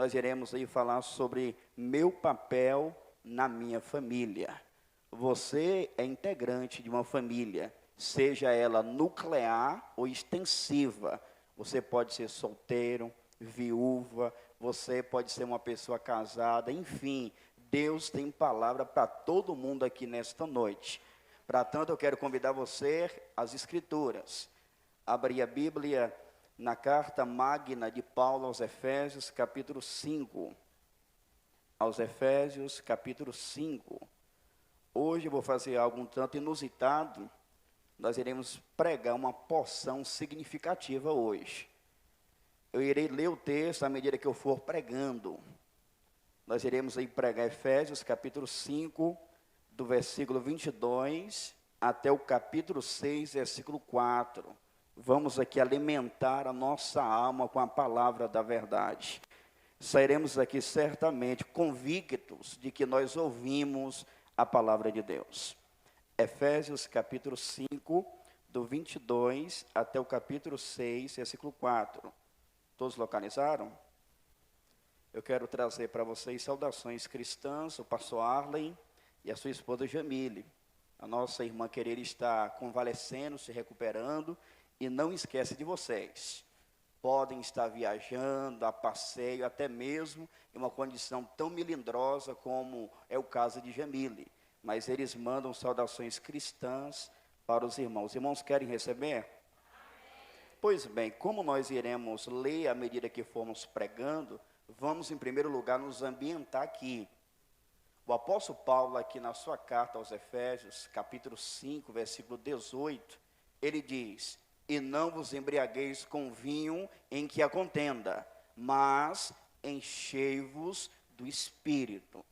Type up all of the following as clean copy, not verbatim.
nós iremos aí falar sobre meu papel na minha família. Você é integrante de uma família, seja ela nuclear ou extensiva. Você pode ser solteiro, viúva, você pode ser uma pessoa casada, enfim, Deus tem palavra para todo mundo aqui nesta noite. Para tanto, eu quero convidar você às Escrituras. Abrir a Bíblia na carta magna de Paulo aos Efésios, capítulo 5. Aos Efésios, capítulo 5. Hoje eu vou fazer algo um tanto inusitado. Nós iremos pregar uma porção significativa hoje. Eu irei ler o texto à medida que eu for pregando. Nós iremos aí pregar Efésios, capítulo 5, do versículo 22 até o capítulo 6, versículo 4. Vamos aqui alimentar a nossa alma com a palavra da verdade. Sairemos aqui certamente convictos de que nós ouvimos a palavra de Deus. Efésios capítulo 5, do 22 até o capítulo 6, versículo 4. Todos localizaram? Eu quero trazer para vocês saudações cristãs, o pastor Arlen e a sua esposa Jamile. A nossa irmã querida está convalescendo, se recuperando, e não esquece de vocês. Podem estar viajando, a passeio, até mesmo em uma condição tão melindrosa como é o caso de Jamile. Mas eles mandam saudações cristãs para os irmãos. Os irmãos querem receber? Amém. Pois bem, como nós iremos ler à medida que formos pregando, vamos em primeiro lugar nos ambientar aqui. O apóstolo Paulo, aqui na sua carta aos Efésios, capítulo 5, versículo 18, ele diz: e não vos embriagueis com vinho em que há contenda, mas enchei-vos do Espírito.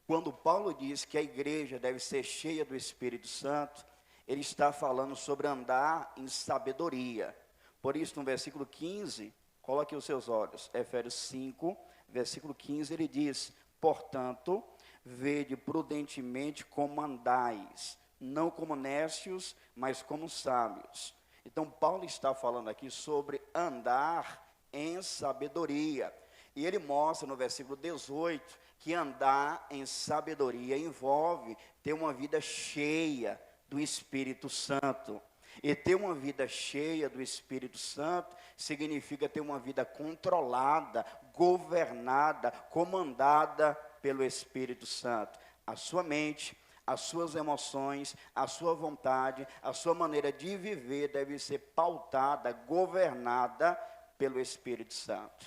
Quando Paulo diz que a igreja deve ser cheia do Espírito Santo, ele está falando sobre andar em sabedoria. Por isso, no versículo 15, coloque os seus olhos, Efésios 5, versículo 15, ele diz: portanto, vede prudentemente como andais, não como necios, mas como sábios. Então, Paulo está falando aqui sobre andar em sabedoria. E ele mostra no versículo 18 que andar em sabedoria envolve ter uma vida cheia do Espírito Santo. E ter uma vida cheia do Espírito Santo significa ter uma vida controlada, governada, comandada pelo Espírito Santo. A sua mente, as suas emoções, a sua vontade, a sua maneira de viver deve ser pautada, governada pelo Espírito Santo.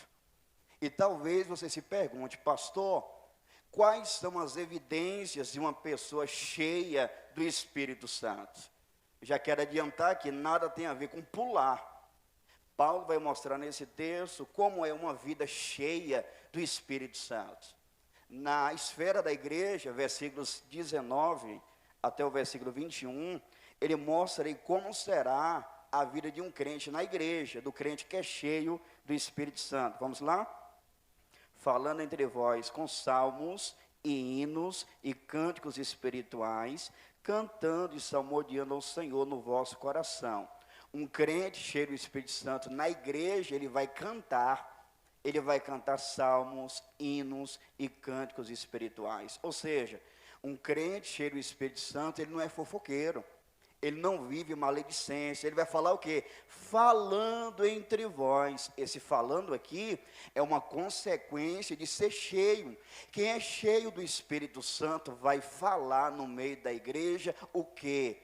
E talvez você se pergunte: pastor, quais são as evidências de uma pessoa cheia do Espírito Santo? Já quero adiantar que nada tem a ver com pular. Paulo vai mostrar nesse texto como é uma vida cheia do Espírito Santo. Na esfera da igreja, versículos 19 até o versículo 21, ele mostra aí como será a vida de um crente na igreja, do crente que é cheio do Espírito Santo. Vamos lá? Falando entre vós com salmos e hinos e cânticos espirituais, cantando e salmodiando ao Senhor no vosso coração. Um crente cheio do Espírito Santo na igreja, ele vai cantar salmos, hinos e cânticos espirituais. Ou seja, um crente cheio do Espírito Santo, ele não é fofoqueiro, ele não vive maledicência, ele vai falar o quê? Falando entre vós. Esse falando aqui é uma consequência de ser cheio. Quem é cheio do Espírito Santo vai falar no meio da igreja o quê?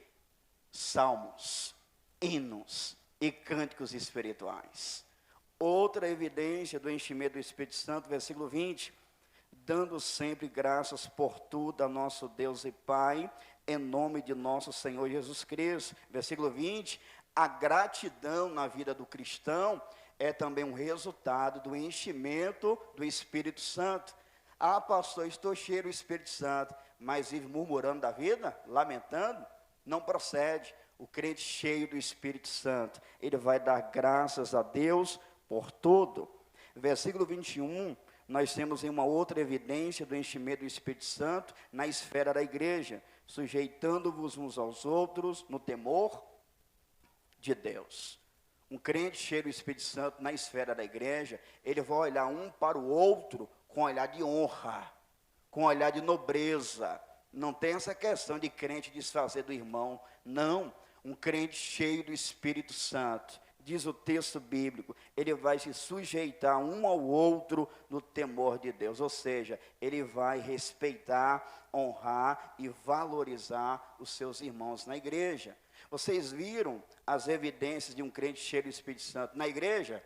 Salmos, hinos e cânticos espirituais. Outra evidência do enchimento do Espírito Santo, versículo 20, dando sempre graças por tudo a nosso Deus e Pai, em nome de nosso Senhor Jesus Cristo. Versículo 20, a gratidão na vida do cristão é também um resultado do enchimento do Espírito Santo. Ah, pastor, estou cheio do Espírito Santo, mas vive murmurando da vida, lamentando? Não procede. O crente cheio do Espírito Santo, ele vai dar graças a Deus por tudo. Versículo 21, nós temos uma outra evidência do enchimento do Espírito Santo na esfera da igreja, sujeitando-vos uns aos outros no temor de Deus. Um crente cheio do Espírito Santo na esfera da igreja, ele vai olhar um para o outro com olhar de honra, com olhar de nobreza. Não tem essa questão de crente desfazer do irmão, não. Um crente cheio do Espírito Santo, diz o texto bíblico, ele vai se sujeitar um ao outro no temor de Deus, ou seja, ele vai respeitar, honrar e valorizar os seus irmãos na igreja. Vocês viram as evidências de um crente cheio do Espírito Santo na igreja?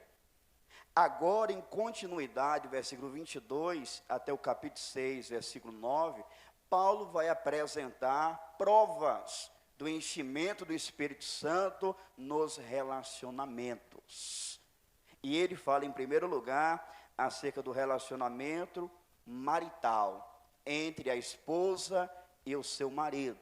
Agora, em continuidade, versículo 22 até o capítulo 6, versículo 9, Paulo vai apresentar provas do enchimento do Espírito Santo nos relacionamentos. E ele fala, em primeiro lugar, acerca do relacionamento marital entre a esposa e o seu marido.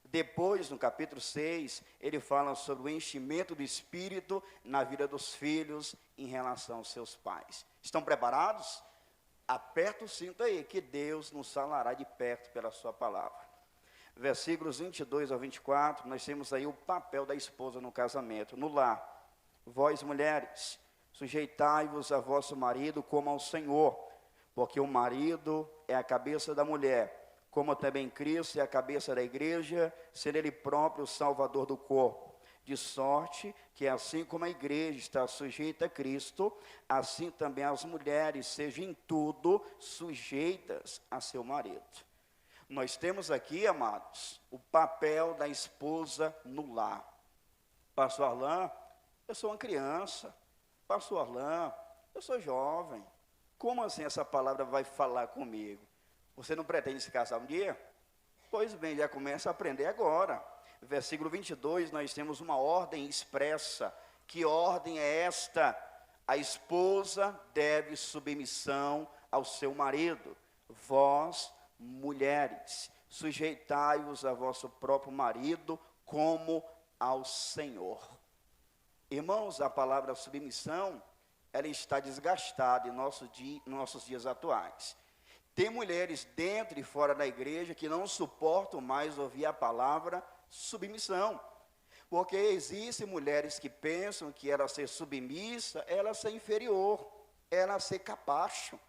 Depois, no capítulo 6, ele fala sobre o enchimento do Espírito na vida dos filhos em relação aos seus pais. Estão preparados? Aperta o cinto aí, que Deus nos falará de perto pela sua palavra. Versículos 22 ao 24, nós temos aí o papel da esposa no casamento, no lar. Vós, mulheres, sujeitai-vos a vosso marido como ao Senhor, porque o marido é a cabeça da mulher, como também Cristo é a cabeça da igreja, sendo ele próprio o salvador do corpo. De sorte que assim como a igreja está sujeita a Cristo, assim também as mulheres sejam em tudo sujeitas a seu marido. Nós temos aqui, amados, o papel da esposa no lar. Pastor Arlan, eu sou uma criança. Pastor Arlan, eu sou jovem. Como assim essa palavra vai falar comigo? Você não pretende se casar um dia? Pois bem, já começa a aprender agora. Versículo 22, nós temos uma ordem expressa. Que ordem é esta? A esposa deve submissão ao seu marido. Vós, mulheres, sujeitai-vos a vosso próprio marido como ao Senhor. Irmãos, a palavra submissão, ela está desgastada em nossos dias atuais. Tem mulheres dentro e fora da igreja que não suportam mais ouvir a palavra submissão. Porque existem mulheres que pensam que ela ser submissa, ela ser inferior, ela ser capacho.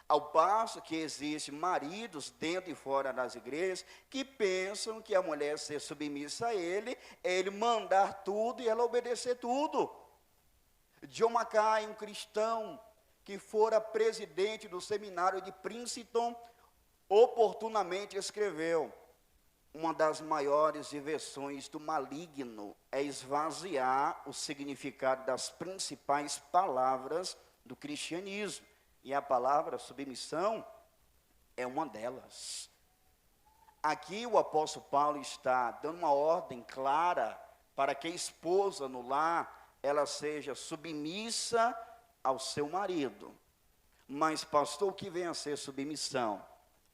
Ao passo que existem maridos dentro e fora das igrejas que pensam que a mulher ser submissa a ele, é ele mandar tudo e ela obedecer tudo. John Mackay, um cristão que fora presidente do seminário de Princeton, oportunamente escreveu: uma das maiores invenções do maligno é esvaziar o significado das principais palavras do cristianismo. E a palavra submissão é uma delas. Aqui o apóstolo Paulo está dando uma ordem clara para que a esposa no lar, ela seja submissa ao seu marido. Mas pastor, o que vem a ser submissão?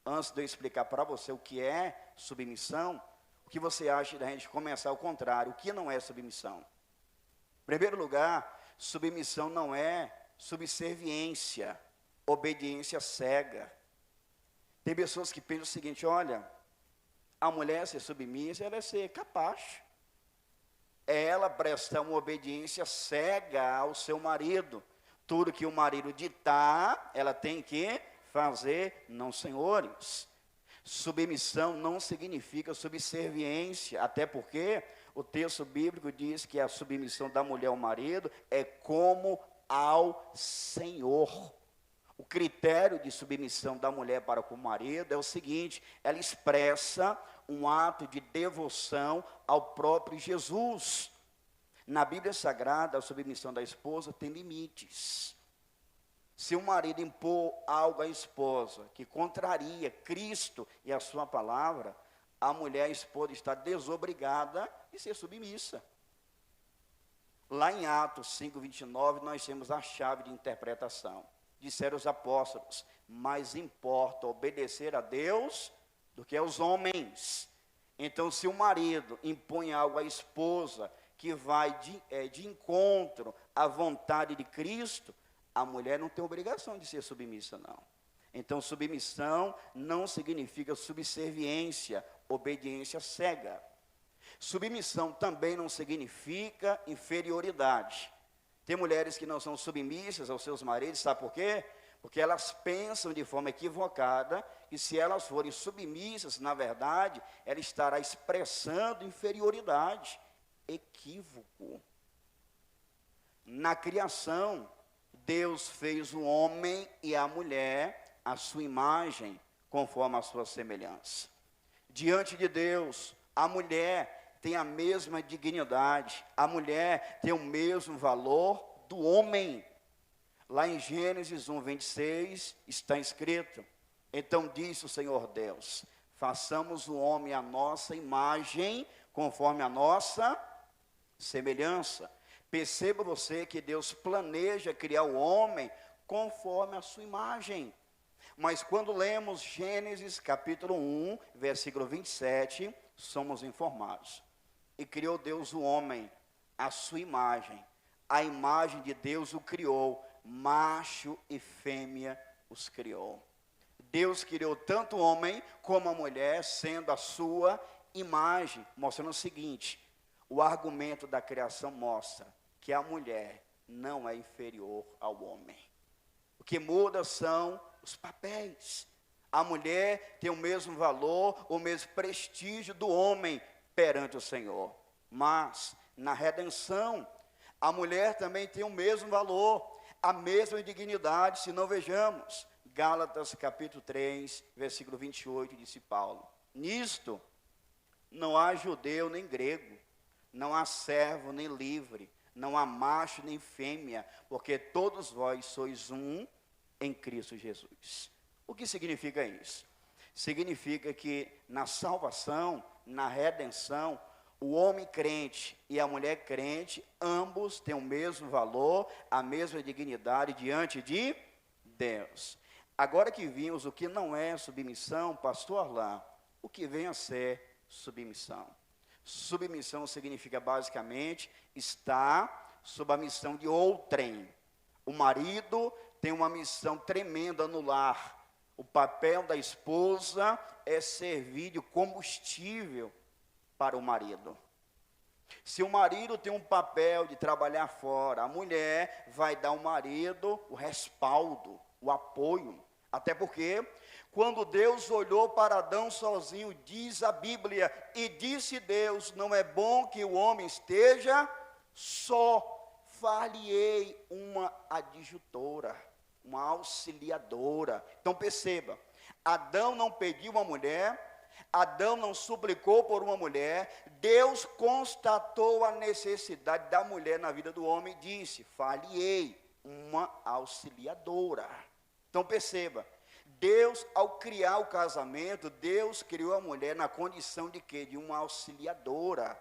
Antes de eu explicar para você o que é submissão, o que você acha da gente começar ao contrário? O que não é submissão? Em primeiro lugar, submissão não é subserviência, obediência cega. Tem pessoas que pensam o seguinte: olha, a mulher ser submissa, ela é ser capaz. É ela prestar uma obediência cega ao seu marido. Tudo que o marido ditar, ela tem que fazer, não, senhores. Submissão não significa subserviência, até porque o texto bíblico diz que a submissão da mulher ao marido é como ao Senhor. O critério de submissão da mulher para com o marido é o seguinte: ela expressa um ato de devoção ao próprio Jesus. Na Bíblia Sagrada, a submissão da esposa tem limites. Se o marido impor algo à esposa que contraria Cristo e a sua palavra, a mulher, a esposa, está desobrigada de ser submissa. Lá em Atos 5:29, nós temos a chave de interpretação. Disseram os apóstolos: mais importa obedecer a Deus do que aos homens. Então, se o marido impõe algo à esposa que vai de encontro à vontade de Cristo, a mulher não tem obrigação de ser submissa, não. Então, submissão não significa subserviência, obediência cega. Submissão também não significa inferioridade. Tem mulheres que não são submissas aos seus maridos, sabe por quê? Porque elas pensam de forma equivocada que se elas forem submissas, na verdade, ela estará expressando inferioridade. Equívoco. Na criação, Deus fez o homem e a mulher à sua imagem, conforme a sua semelhança. Diante de Deus, a mulher tem a mesma dignidade, a mulher tem o mesmo valor do homem. Lá em Gênesis 1, 26, está escrito: então disse o Senhor Deus, façamos o homem à nossa imagem, conforme a nossa semelhança. Perceba você que Deus planeja criar o homem conforme a sua imagem. Mas quando lemos Gênesis capítulo 1, versículo 27, somos informados. E criou Deus o homem à sua imagem. A imagem de Deus o criou, macho e fêmea os criou. Deus criou tanto o homem como a mulher, sendo a sua imagem, mostrando o seguinte: o argumento da criação mostra que a mulher não é inferior ao homem. O que muda são os papéis. A mulher tem o mesmo valor, o mesmo prestígio do homem perante o Senhor. Mas, na redenção, a mulher também tem o mesmo valor, a mesma dignidade, se não vejamos. Gálatas capítulo 3, versículo 28, disse Paulo: nisto não há judeu nem grego, não há servo nem livre, não há macho nem fêmea, porque todos vós sois um em Cristo Jesus. O que significa isso? Significa que na salvação, na redenção, o homem crente e a mulher crente, ambos têm o mesmo valor, a mesma dignidade diante de Deus. Agora que vimos o que não é submissão, pastor Arlan, o que vem a ser submissão? Submissão significa basicamente estar sob a missão de outrem. O marido tem uma missão tremenda no lar. O papel da esposa é servir de combustível para o marido. Se o marido tem um papel de trabalhar fora, a mulher vai dar ao marido o respaldo, o apoio. Até porque, quando Deus olhou para Adão sozinho, diz a Bíblia, e disse Deus, não é bom que o homem esteja só, far-lhe-ei uma adjutora, uma auxiliadora. Então perceba, Adão não pediu uma mulher, Adão não suplicou por uma mulher, Deus constatou a necessidade da mulher na vida do homem e disse, far-lhe-ei uma auxiliadora. Então perceba, Deus ao criar o casamento, Deus criou a mulher na condição de quê? De uma auxiliadora.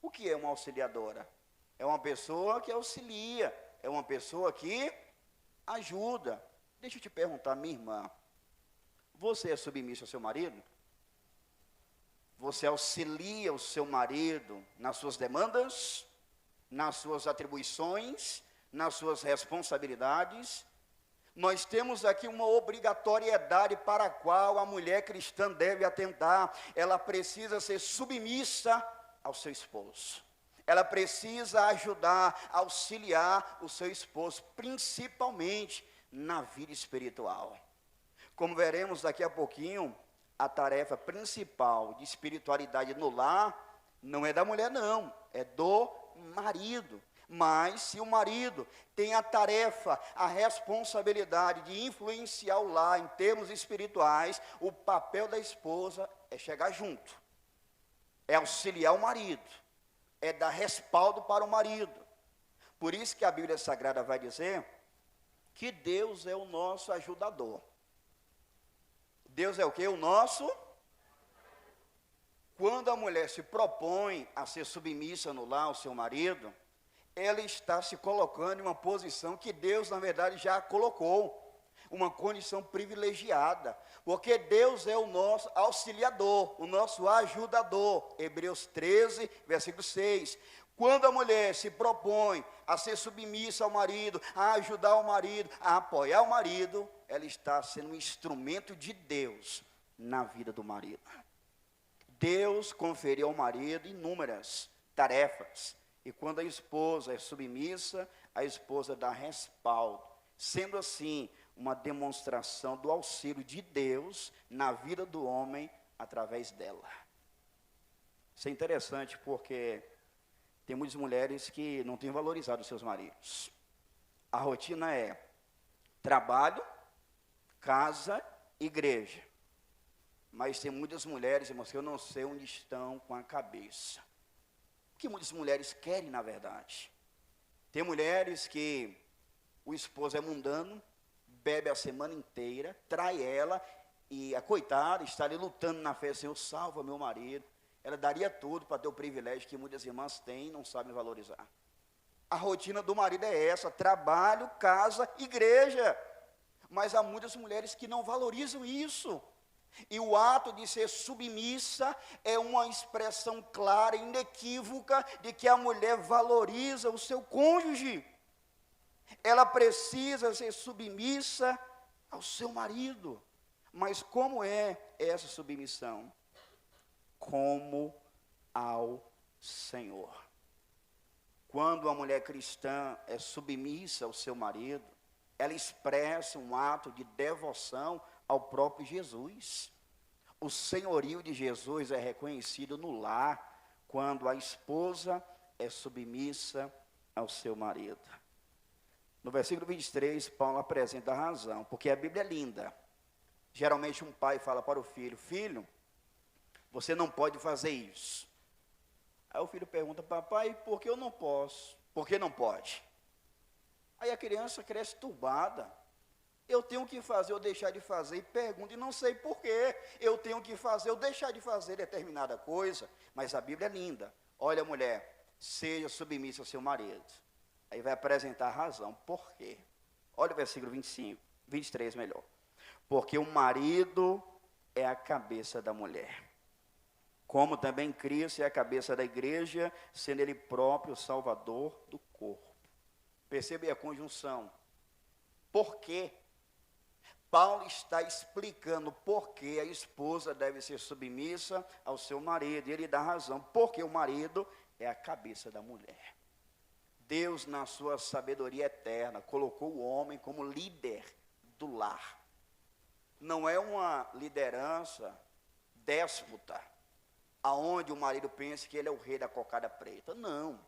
O que é uma auxiliadora? É uma pessoa que auxilia, é uma pessoa que ajuda. Deixa eu te perguntar, minha irmã, você é submissa ao seu marido? Você auxilia o seu marido nas suas demandas, nas suas atribuições, nas suas responsabilidades? Nós temos aqui uma obrigatoriedade para a qual a mulher cristã deve atentar. Ela precisa ser submissa ao seu esposo. Ela precisa ajudar, auxiliar o seu esposo, principalmente na vida espiritual. Como veremos daqui a pouquinho, a tarefa principal de espiritualidade no lar não é da mulher, não, é do marido. Mas se o marido tem a tarefa, a responsabilidade de influenciar o lar em termos espirituais, o papel da esposa é chegar junto, é auxiliar o marido, é dar respaldo para o marido. Por isso que a Bíblia Sagrada vai dizer que Deus é o nosso ajudador. Deus é o quê? O nosso. Quando a mulher se propõe a ser submissa no lar ao seu marido, ela está se colocando em uma posição que Deus, na verdade, já colocou, uma condição privilegiada, porque Deus é o nosso auxiliador, o nosso ajudador. Hebreus 13, versículo 6. Quando a mulher se propõe a ser submissa ao marido, a ajudar o marido, a apoiar o marido, ela está sendo um instrumento de Deus na vida do marido. Deus conferiu ao marido inúmeras tarefas, E quando a esposa é submissa, a esposa dá respaldo. Sendo assim, uma demonstração do auxílio de Deus na vida do homem através dela. Isso é interessante porque tem muitas mulheres que não têm valorizado os seus maridos. A rotina é trabalho, casa, igreja. Mas tem muitas mulheres, irmãos, que eu não sei onde estão com a cabeça. O que muitas mulheres querem, na verdade? Tem mulheres que o esposo é mundano, bebe a semana inteira, trai ela, e a coitada está ali lutando na fé, Senhor, salva meu marido. Ela daria tudo para ter o privilégio que muitas irmãs têm e não sabem valorizar. A rotina do marido é essa, trabalho, casa, igreja. Mas há muitas mulheres que não valorizam isso. E o ato de ser submissa é uma expressão clara, inequívoca, de que a mulher valoriza o seu cônjuge. Ela precisa ser submissa ao seu marido. Mas como é essa submissão? Como ao Senhor. Quando a mulher cristã é submissa ao seu marido, ela expressa um ato de devoção ao próprio Jesus. O senhorio de Jesus é reconhecido no lar, quando a esposa é submissa ao seu marido. No versículo 23, Paulo apresenta a razão, porque a Bíblia é linda. Geralmente um pai fala para o filho, filho, você não pode fazer isso. Aí o filho pergunta, papai, por que eu não posso? Por que não pode? Aí a criança cresce turbada. Eu tenho que fazer ou deixar de fazer, e pergunta, e não sei por quê. Eu tenho que fazer ou deixar de fazer determinada coisa. Mas a Bíblia é linda. Olha, mulher, seja submissa ao seu marido. Aí vai apresentar a razão. Por quê? Olha o versículo 25, 23 melhor. Porque o marido é a cabeça da mulher. Como também Cristo é a cabeça da igreja, sendo ele próprio o salvador do corpo. Percebe a conjunção. Por quê? Paulo está explicando por que a esposa deve ser submissa ao seu marido. E ele dá razão, porque o marido é a cabeça da mulher. Deus, na sua sabedoria eterna, colocou o homem como líder do lar. Não é uma liderança déspota, aonde o marido pensa que ele é o rei da cocada preta. Não.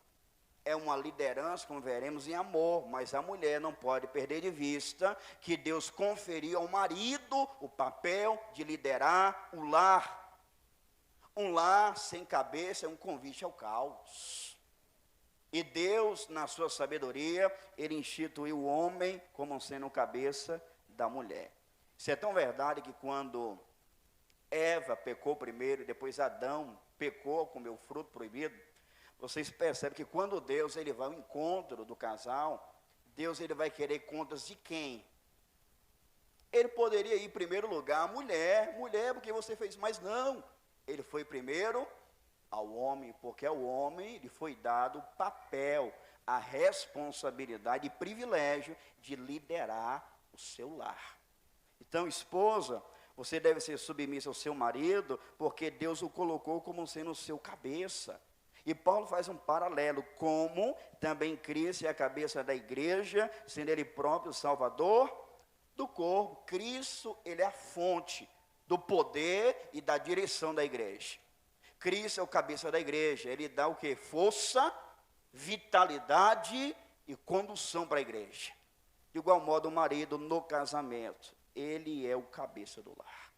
É uma liderança, como veremos, em amor. Mas a mulher não pode perder de vista que Deus conferiu ao marido o papel de liderar o lar. Um lar sem cabeça é um convite ao caos. E Deus, na sua sabedoria, ele instituiu o homem como sendo cabeça da mulher. Isso é tão verdade que quando Eva pecou primeiro, e depois Adão pecou, comeu o fruto proibido, vocês percebem que quando Deus ele vai ao encontro do casal, Deus ele vai querer contas de quem? Ele poderia ir em primeiro lugar a mulher, porque você fez, mas não. Ele foi primeiro ao homem, porque ao homem lhe foi dado o papel, a responsabilidade e privilégio de liderar o seu lar. Então, esposa, você deve ser submissa ao seu marido, porque Deus o colocou como sendo o seu cabeça. E Paulo faz um paralelo, como também Cristo é a cabeça da igreja, sendo ele próprio o salvador do corpo. Cristo, ele é a fonte do poder e da direção da igreja. Cristo é o cabeça da igreja, ele dá o quê? Força, vitalidade e condução para a igreja. De igual modo, o marido no casamento, ele é o cabeça do lar.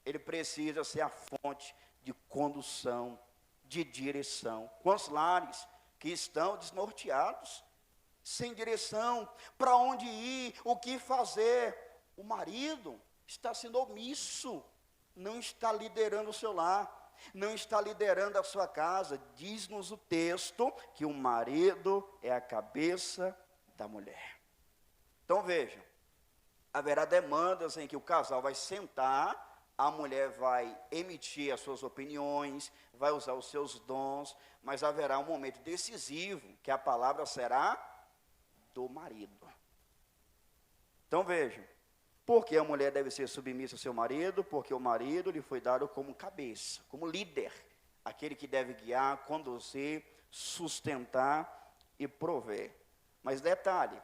Ele precisa ser a fonte de condução, de direção. Quantos lares que estão desnorteados, sem direção, para onde ir, o que fazer? O marido está sendo omisso, não está liderando o seu lar, não está liderando a sua casa. Diz-nos o texto que o marido é a cabeça da mulher. Então vejam, haverá demandas em que o casal vai sentar, a mulher vai emitir as suas opiniões, vai usar os seus dons, mas haverá um momento decisivo, que a palavra será do marido. Então vejam, por que a mulher deve ser submissa ao seu marido? Porque o marido lhe foi dado como cabeça, como líder, aquele que deve guiar, conduzir sustentar e prover. Mas detalhe,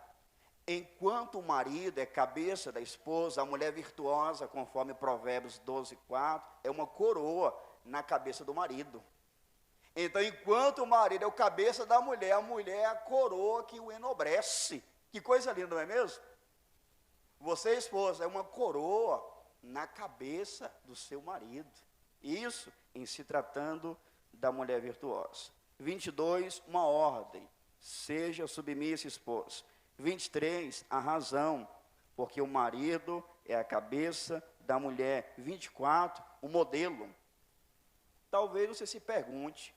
enquanto o marido é cabeça da esposa, a mulher virtuosa, conforme Provérbios 12:4, é uma coroa na cabeça do marido. Então, enquanto o marido é o cabeça da mulher, a mulher é a coroa que o enobrece. Que coisa linda, não é mesmo? Você, esposa, é uma coroa na cabeça do seu marido. Isso em se tratando da mulher virtuosa. 22, uma ordem. Seja submissa, esposa. 23, a razão, porque o marido é a cabeça da mulher. 24, o modelo. Talvez você se pergunte,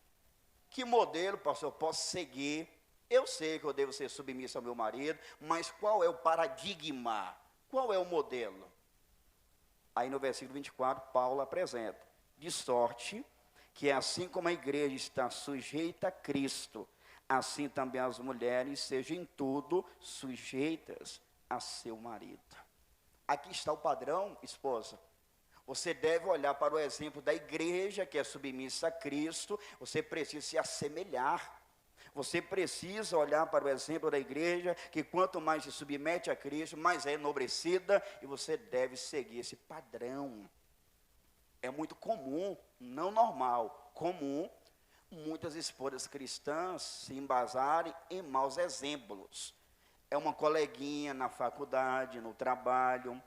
que modelo, pastor, eu posso seguir? Eu sei que eu devo ser submissa ao meu marido, mas qual é o paradigma? Qual é o modelo? Aí no versículo 24, Paulo apresenta, de sorte que assim como a igreja está sujeita a Cristo, assim também as mulheres sejam em tudo sujeitas a seu marido. Aqui está o padrão, esposa. Você deve olhar para o exemplo da igreja, que é submissa a Cristo, você precisa se assemelhar. Você precisa olhar para o exemplo da igreja, que quanto mais se submete a Cristo, mais é enobrecida, e você deve seguir esse padrão. É muito comum, não normal, comum, muitas esposas cristãs se embasarem em maus exemplos. É uma coleguinha na faculdade, no trabalho,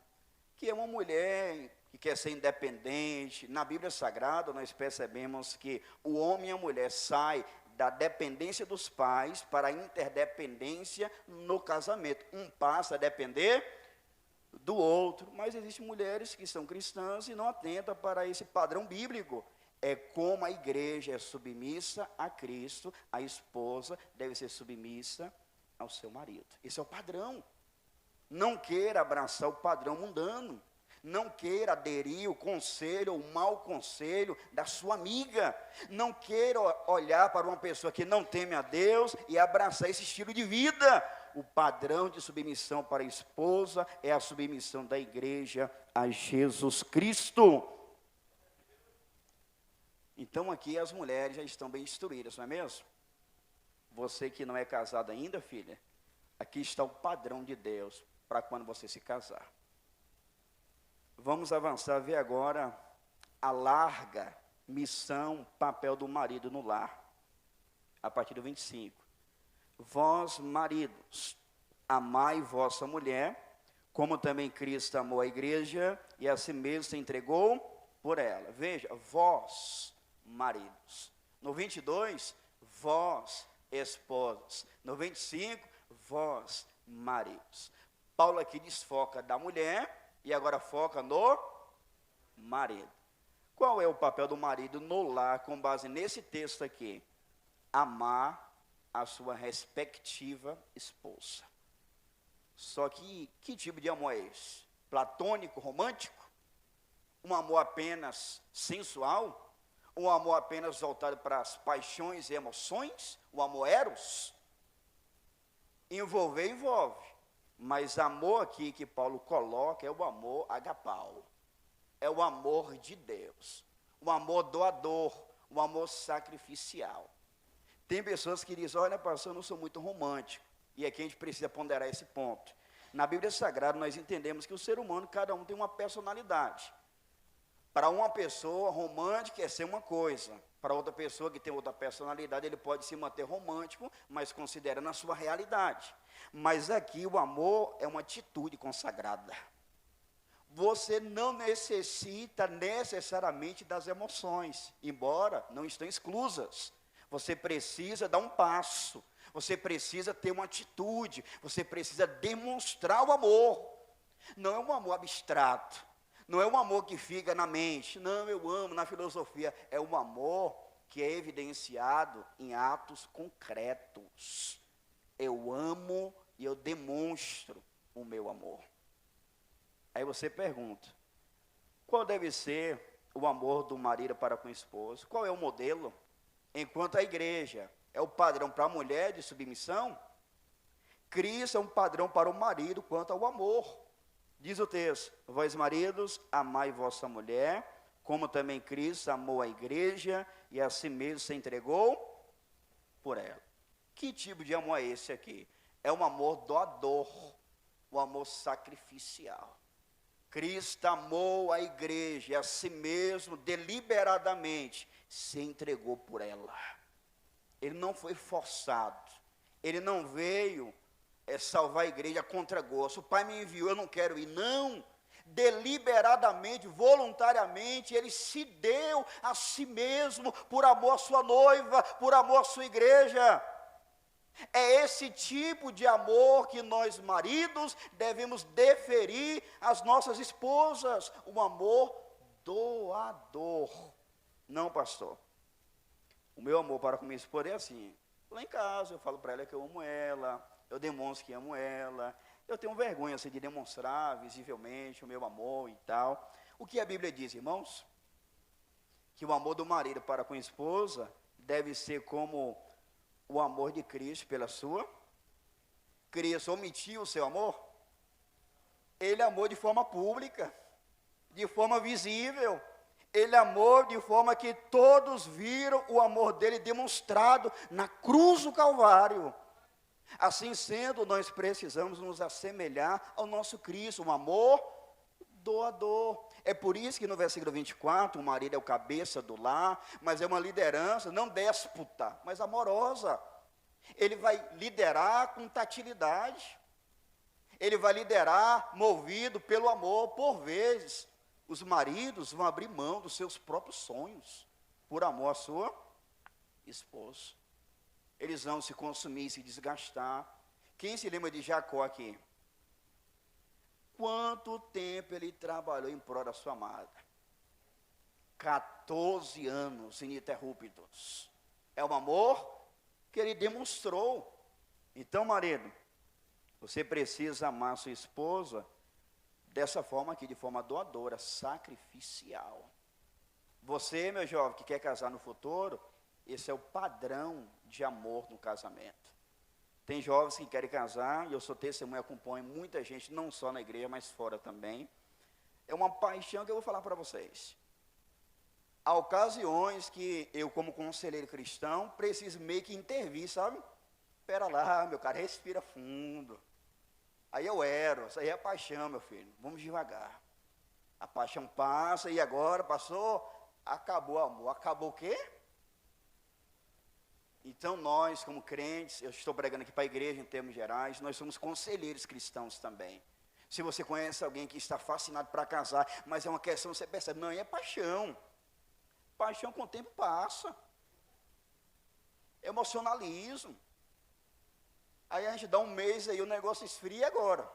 que é uma mulher que quer ser independente. Na Bíblia Sagrada, nós percebemos que o homem e a mulher saem da dependência dos pais para a interdependência no casamento. Um passa a depender do outro, mas existem mulheres que são cristãs e não atentam para esse padrão bíblico. É como a igreja é submissa a Cristo, a esposa deve ser submissa ao seu marido. Esse é o padrão. Não queira abraçar o padrão mundano. Não queira aderir o conselho, o mau conselho da sua amiga. Não queira olhar para uma pessoa que não teme a Deus e abraçar esse estilo de vida. O padrão de submissão para a esposa é a submissão da igreja a Jesus Cristo. Então aqui as mulheres já estão bem instruídas, não é mesmo? Você que não é casada ainda, filha, aqui está o padrão de Deus para quando você se casar. Vamos avançar, ver agora a larga missão, papel do marido no lar. A partir do 25. Vós, maridos, amai vossa mulher, como também Cristo amou a igreja, e a si mesmo se entregou por ela. Veja, vós, maridos. No 22, vós, esposas. No 25, vós, maridos. Paulo aqui desfoca da mulher, e agora foca no marido. Qual é o papel do marido no lar, com base nesse texto aqui? Amar a sua respectiva esposa. Só que tipo de amor é esse? Platônico, romântico? Um amor apenas sensual? Um amor apenas voltado para as paixões e emoções? O amor eros? Envolve. Mas amor aqui que Paulo coloca é o amor agapau. É o amor de Deus. O amor doador. O amor sacrificial. Tem pessoas que dizem, olha, pastor, eu não sou muito romântico. E aqui a gente precisa ponderar esse ponto. Na Bíblia Sagrada nós entendemos que o ser humano, cada um tem uma personalidade. Para uma pessoa, romântico é ser uma coisa. Para outra pessoa que tem outra personalidade, ele pode se manter romântico, mas considerando a sua realidade. Mas aqui o amor é uma atitude consagrada. Você não necessita necessariamente das emoções, embora não estão exclusas. Você precisa dar um passo, você precisa ter uma atitude, você precisa demonstrar o amor. Não é um amor abstrato, não é um amor que fica na mente, não, eu amo, na filosofia. É um amor que é evidenciado em atos concretos. Eu amo e eu demonstro o meu amor. Aí você pergunta, qual deve ser o amor do marido para com o esposo? Qual é o modelo? Enquanto a igreja é o padrão para a mulher de submissão, Cristo é um padrão para o marido quanto ao amor. Diz o texto, vós maridos, amai vossa mulher, como também Cristo amou a igreja e a si mesmo se entregou por ela. Que tipo de amor é esse aqui? É um amor doador, o amor sacrificial. Cristo amou a igreja e a si mesmo deliberadamente se entregou por ela. Ele não foi forçado. Ele não veio salvar a igreja a contragosto. O Pai me enviou, eu não quero ir. Não. Deliberadamente, voluntariamente, ele se deu a si mesmo por amor à sua noiva, por amor à sua igreja. É esse tipo de amor que nós, maridos, devemos deferir às nossas esposas, um amor doador. Não, pastor, o meu amor para com minha esposa é assim, lá em casa eu falo para ela que eu amo ela, eu demonstro que amo ela, eu tenho vergonha assim, de demonstrar visivelmente o meu amor e tal. O que a Bíblia diz, irmãos? Que o amor do marido para com a esposa deve ser como o amor de Cristo pela sua. Cristo omitiu o seu amor? Ele amou de forma pública, de forma visível. Ele amou de forma que todos viram o amor dele demonstrado na cruz do Calvário. Assim sendo, nós precisamos nos assemelhar ao nosso Cristo, um amor doador. É por isso que no versículo 24, o marido é o cabeça do lar, mas é uma liderança não déspota, mas amorosa. Ele vai liderar com tatilidade. Ele vai liderar movido pelo amor. Por vezes, os maridos vão abrir mão dos seus próprios sonhos por amor à sua esposa. Eles vão se consumir, se desgastar. Quem se lembra de Jacó aqui? Quanto tempo ele trabalhou em prol da sua amada? 14 anos ininterruptos. É um amor que ele demonstrou. Então, marido, você precisa amar sua esposa dessa forma aqui, de forma doadora, sacrificial. Você, meu jovem, que quer casar no futuro, esse é o padrão de amor no casamento. Tem jovens que querem casar, e eu sou testemunha, acompanho muita gente, não só na igreja, mas fora também. É uma paixão que eu vou falar para vocês. Há ocasiões que eu, como conselheiro cristão, preciso meio que intervir, sabe? Espera lá, meu cara, respira fundo. Aí eu ero, isso aí é paixão, meu filho, vamos devagar. A paixão passa, e agora passou, acabou o amor. Acabou o quê? Então nós, como crentes, eu estou pregando aqui para a igreja em termos gerais, nós somos conselheiros cristãos também. Se você conhece alguém que está fascinado para casar, mas é uma questão, você percebe, não, é paixão. Paixão com o tempo passa. Emocionalismo. Aí a gente dá um mês aí, o negócio esfria agora.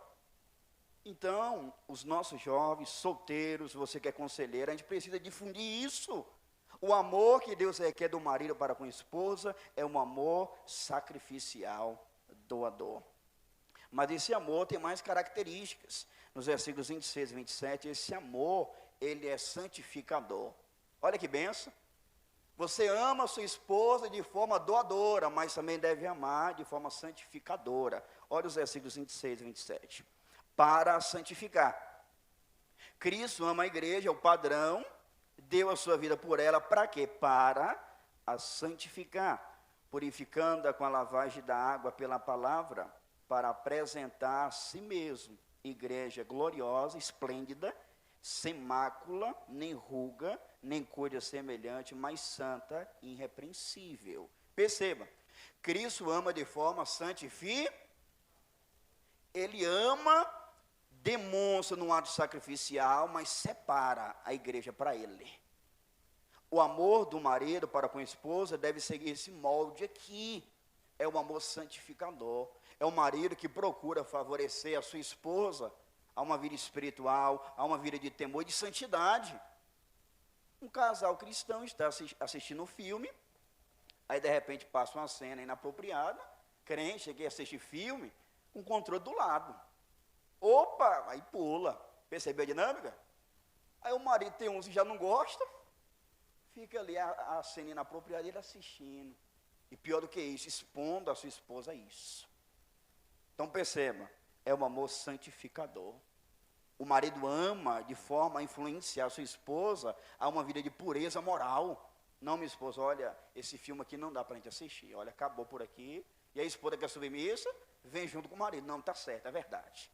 Então, os nossos jovens, solteiros, você que é conselheiro, a gente precisa difundir isso. O amor que Deus requer do marido para com a esposa é um amor sacrificial, doador. Mas esse amor tem mais características. Nos versículos 26 e 27, esse amor, ele é santificador. Olha que benção. Você ama a sua esposa de forma doadora, mas também deve amar de forma santificadora. Olha os versículos 26 e 27. Para santificar. Cristo ama a igreja, é o padrão, deu a sua vida por ela, para quê? Para a santificar, purificando-a com a lavagem da água pela palavra, para apresentar a si mesmo, igreja gloriosa, esplêndida, sem mácula, nem ruga, nem coisa semelhante, mas santa e irrepreensível. Perceba, Cristo ama de forma santificada. Ele ama, demonstra no ato sacrificial, mas separa a igreja para ele. O amor do marido para com a esposa deve seguir esse molde aqui. É um amor santificador. É um marido que procura favorecer a sua esposa a uma vida espiritual, a uma vida de temor e de santidade. Um casal cristão está assistindo um filme, aí de repente passa uma cena inapropriada, crente, cheguei a assistir filme, com o controle do lado. Opa, aí pula. Percebeu a dinâmica? Aí o marido tem uns que já não gosta, fica ali a cena inapropriada, ele assistindo. E pior do que isso, expondo a sua esposa a isso. Então perceba, é um amor santificador. O marido ama de forma a influenciar a sua esposa a uma vida de pureza moral. Não, minha esposa, olha, esse filme aqui não dá para a gente assistir. Olha, acabou por aqui. E a esposa quer submissa, vem junto com o marido. Não, está certo, é verdade.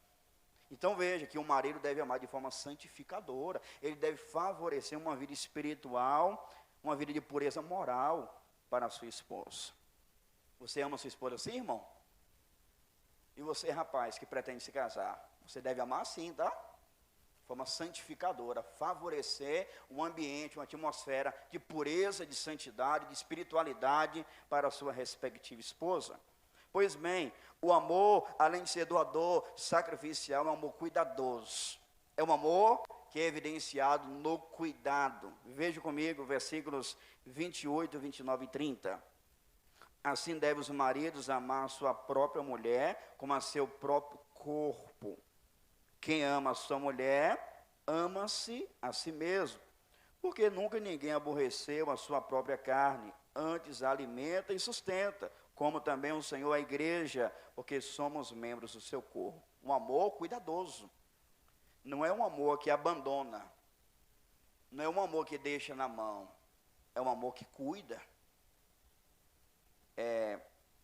Então veja que o marido deve amar de forma santificadora. Ele deve favorecer uma vida espiritual, uma vida de pureza moral para a sua esposa. Você ama a sua esposa assim, irmão? E você, rapaz, que pretende se casar? Você deve amar assim, tá? De forma santificadora, favorecer um ambiente, uma atmosfera de pureza, de santidade, de espiritualidade para a sua respectiva esposa. Pois bem, o amor, além de ser doador, sacrificial, é um amor cuidadoso. É um amor que é evidenciado no cuidado. Veja comigo versículos 28, 29 e 30. Assim devem os maridos amar a sua própria mulher como a seu próprio corpo. Quem ama a sua mulher, ama-se a si mesmo. Porque nunca ninguém aborreceu a sua própria carne, antes a alimenta e sustenta, como também o Senhor a igreja, porque somos membros do seu corpo. Um amor cuidadoso. Não é um amor que abandona. Não é um amor que deixa na mão. É um amor que cuida.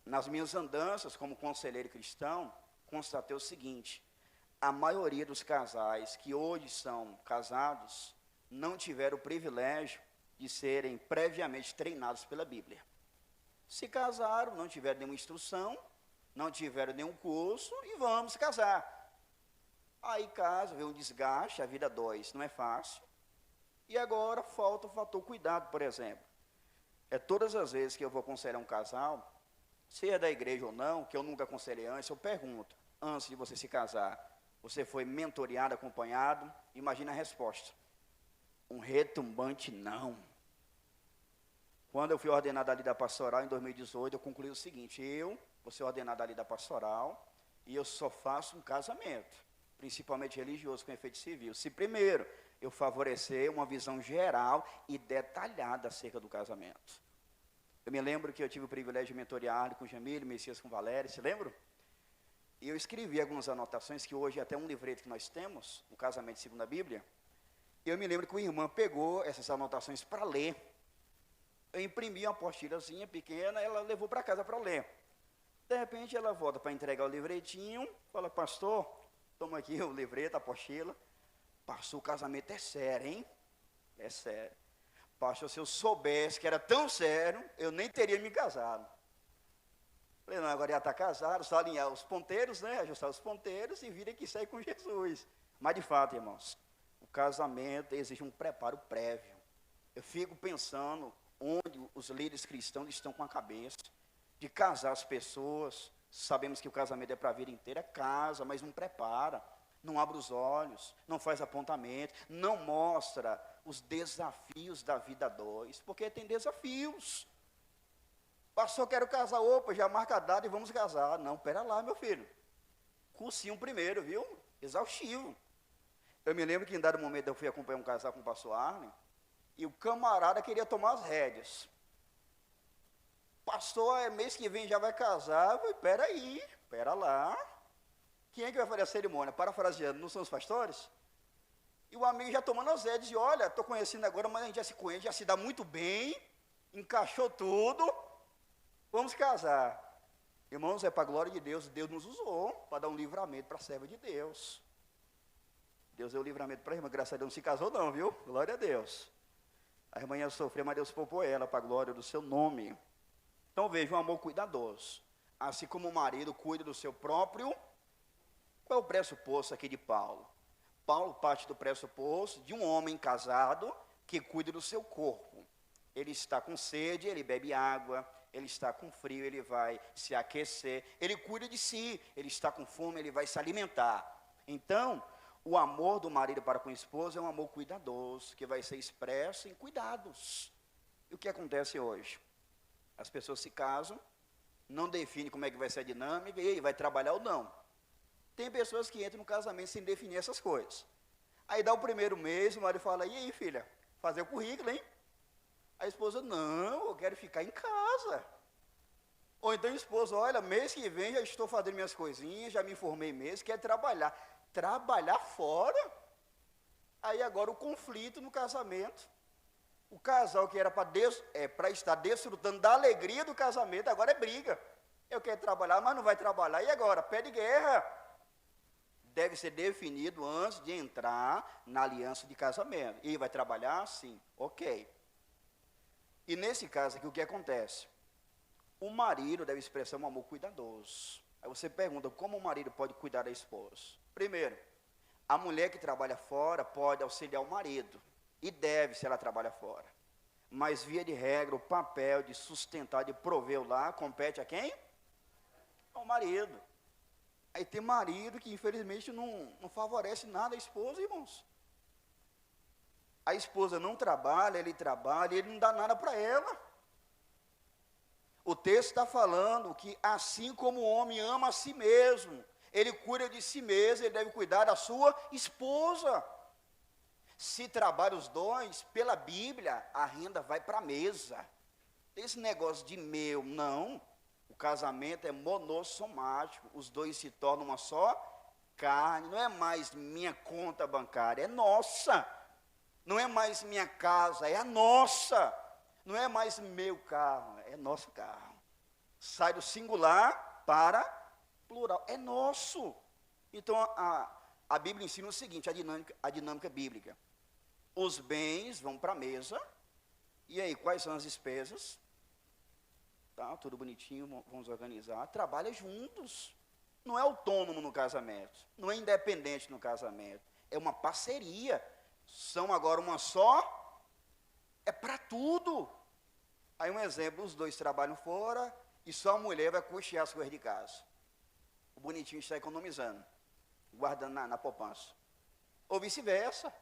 Nas minhas andanças como conselheiro cristão, constatei o seguinte: a maioria dos casais que hoje são casados não tiveram o privilégio de serem previamente treinados pela Bíblia. Se casaram, não tiveram nenhuma instrução, não tiveram nenhum curso e vamos casar. Aí casa, vem um desgaste, a vida dói, não é fácil. E agora falta o fator cuidado, por exemplo. Todas as vezes que eu vou aconselhar um casal, se é da igreja ou não, que eu nunca aconselhei antes, eu pergunto, antes de você se casar, você foi mentoreado, acompanhado? Imagina a resposta. Um retumbante não. Quando eu fui ordenado ali da pastoral, em 2018, eu concluí o seguinte: eu vou ser ordenado ali da pastoral e eu só faço um casamento, principalmente religioso, com efeito civil. Se primeiro eu favorecer uma visão geral e detalhada acerca do casamento. Eu me lembro que eu tive o privilégio de mentorear com Jamile, Messias com Valéria, se lembram? E eu escrevi algumas anotações, que hoje é até um livreto que nós temos, o Casamento Segundo a Bíblia. E eu me lembro que uma irmã pegou essas anotações para ler. Eu imprimi uma apostilazinha pequena, ela levou para casa para ler. De repente ela volta para entregar o livretinho, fala: pastor, toma aqui o livreto, a apostila. Pastor, o casamento é sério, hein? É sério. Pastor, se eu soubesse que era tão sério, eu nem teria me casado. Falei: não, agora já está casado, só alinhar os ponteiros, né? Ajustar os ponteiros e vir aqui sair com Jesus. Mas de fato, irmãos, o casamento exige um preparo prévio. Eu fico pensando onde os líderes cristãos estão com a cabeça de casar as pessoas. Sabemos que o casamento é para a vida inteira, casa, mas não prepara, não abre os olhos, não faz apontamento, não mostra os desafios da vida a dois, porque tem desafios. Pastor, quero casar, opa, já marca a data e vamos casar. Não, pera lá, meu filho. Cursinho primeiro, viu? Exaustivo. Eu me lembro que em dado momento eu fui acompanhar um casal com o pastor Arlen, e o camarada queria tomar as rédeas. Pastor, mês que vem já vai casar. Eu falei: peraí, pera lá. Quem é que vai fazer a cerimônia? Parafraseando, não são os pastores? E o amigo já tomando as rédeas, e olha, estou conhecendo agora, mas a gente já se conhece, já se dá muito bem, encaixou tudo, vamos casar. Irmãos, é para a glória de Deus, Deus nos usou para dar um livramento para a serva de Deus. Deus deu o livramento para a irmã, graças a Deus não se casou não, viu? Glória a Deus. A irmã ia sofrer, mas Deus poupou ela para a glória do seu nome. Então veja, um amor cuidadoso. Assim como o marido cuida do seu próprio. Qual é o pressuposto aqui de Paulo? Paulo parte do pressuposto de um homem casado que cuida do seu corpo. Ele está com sede, ele bebe água. Ele está com frio, ele vai se aquecer. Ele cuida de si. Ele está com fome, ele vai se alimentar. Então, o amor do marido para com a esposa é um amor cuidadoso, que vai ser expresso em cuidados. E o que acontece hoje? As pessoas se casam, não definem como é que vai ser a dinâmica, e aí, vai trabalhar ou não. Tem pessoas que entram no casamento sem definir essas coisas. Aí dá o primeiro mês, o marido fala: e aí, filha, fazer o currículo, hein? A esposa: não, eu quero ficar em casa. Ou então a esposa: olha, mês que vem já estou fazendo minhas coisinhas, já me formei mesmo, quero trabalhar. Trabalhar fora? Aí agora o conflito no casamento. O casal que era para estar desfrutando da alegria do casamento, agora é briga. Eu quero trabalhar, mas não vai trabalhar. E agora? Pé de guerra. Deve ser definido antes de entrar na aliança de casamento. E vai trabalhar? Sim. Ok. E nesse caso aqui, o que acontece? O marido deve expressar um amor cuidadoso. Aí você pergunta, como o marido pode cuidar da esposa? Primeiro, a mulher que trabalha fora pode auxiliar o marido. E deve, se ela trabalha fora. Mas, via de regra, o papel de sustentar, de prover o lar, compete a quem? Ao marido. Aí tem marido que, infelizmente, não favorece nada a esposa, irmãos. A esposa não trabalha, ele não dá nada para ela. O texto está falando que, assim como o homem ama a si mesmo, ele cuida de si mesmo, ele deve cuidar da sua esposa. Se trabalham os dois, pela Bíblia, a renda vai para a mesa. Esse negócio de meu, não. O casamento é monossomático. Os dois se tornam uma só carne. Não é mais minha conta bancária, é nossa. Não é mais minha casa, é a nossa. Não é mais meu carro, é nosso carro. Sai do singular para plural, é nosso. Então, a Bíblia ensina o seguinte, a dinâmica bíblica. Os bens vão para a mesa, e aí, quais são as despesas? Tá, tudo bonitinho, vamos organizar. Trabalha juntos. Não é autônomo no casamento, não é independente no casamento, é uma parceria. São agora uma só, é para tudo. Aí um exemplo, os dois trabalham fora, e só a mulher vai custear as coisas de casa. O bonitinho está economizando, guardando na poupança. Ou vice-versa.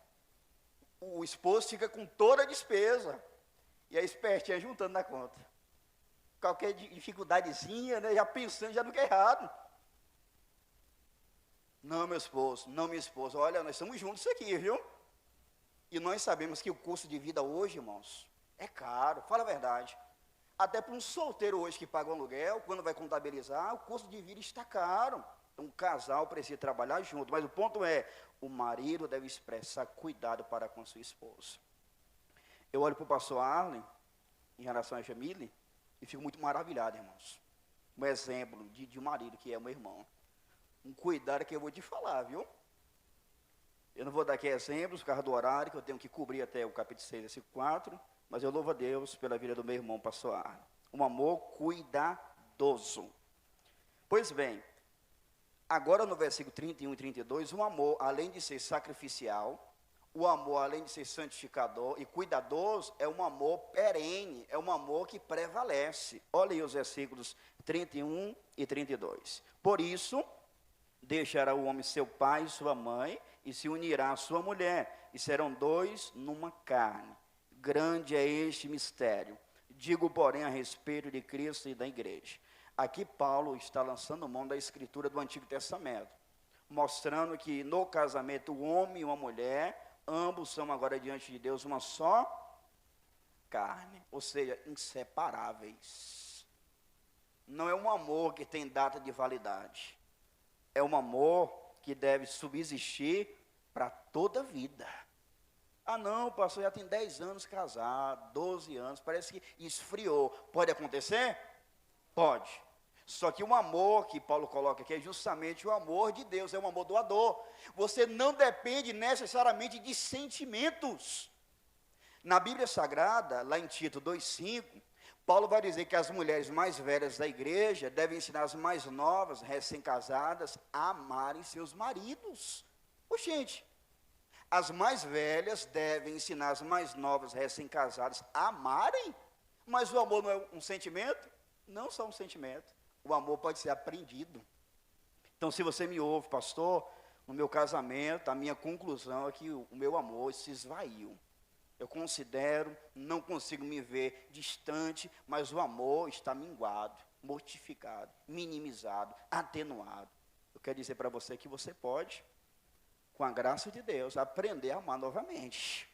O esposo fica com toda a despesa, e a espertinha juntando na conta. Qualquer dificuldadezinha, né, já pensando já no que é errado. Não, meu esposo, não, minha esposa, olha, nós estamos juntos aqui, viu? E nós sabemos que o custo de vida hoje, irmãos, é caro, fala a verdade. Até para um solteiro hoje que paga um aluguel, quando vai contabilizar, o custo de vida está caro. Então, um casal precisa trabalhar junto. Mas o ponto é, o marido deve expressar cuidado para com sua esposa. Eu olho para o pastor Arlen, em relação a Jamile, e fico muito maravilhado, irmãos. Um exemplo de um marido que é meu irmão. Um cuidado que eu vou te falar, viu? Eu não vou dar aqui exemplos, por causa do horário, que eu tenho que cobrir até o capítulo 6, versículo 4, mas eu louvo a Deus pela vida do meu irmão, pastor Arlen. Um amor cuidadoso. Pois bem, agora no versículo 31 e 32, o amor, além de ser sacrificial, o amor, além de ser santificador e cuidadoso, é um amor perene, é um amor que prevalece. Olha aí os versículos 31 e 32. Por isso, deixará o homem seu pai e sua mãe, e se unirá à sua mulher, e serão dois numa carne. Grande é este mistério. Digo, porém, a respeito de Cristo e da igreja. Aqui Paulo está lançando mão da escritura do Antigo Testamento, mostrando que no casamento o homem e uma mulher, ambos são agora diante de Deus uma só carne, ou seja, inseparáveis. Não é um amor que tem data de validade, é um amor que deve subsistir para toda a vida. Ah não, pastor, já tem 10 anos casado, 12 anos, parece que esfriou. Pode acontecer? Pode. Só que o amor que Paulo coloca aqui é justamente o amor de Deus, é um amor doador. Você não depende necessariamente de sentimentos. Na Bíblia Sagrada, lá em Tito 2,5, Paulo vai dizer que as mulheres mais velhas da igreja devem ensinar as mais novas, recém-casadas, a amarem seus maridos. Gente, as mais velhas devem ensinar as mais novas, recém-casadas, a amarem? Mas o amor não é um sentimento? Não só um sentimento. O amor pode ser aprendido. Então, se você me ouve, pastor, no meu casamento, a minha conclusão é que o meu amor se esvaiu. Eu considero, não consigo me ver distante, mas o amor está minguado, mortificado, minimizado, atenuado. Eu quero dizer para você que você pode, com a graça de Deus, aprender a amar novamente.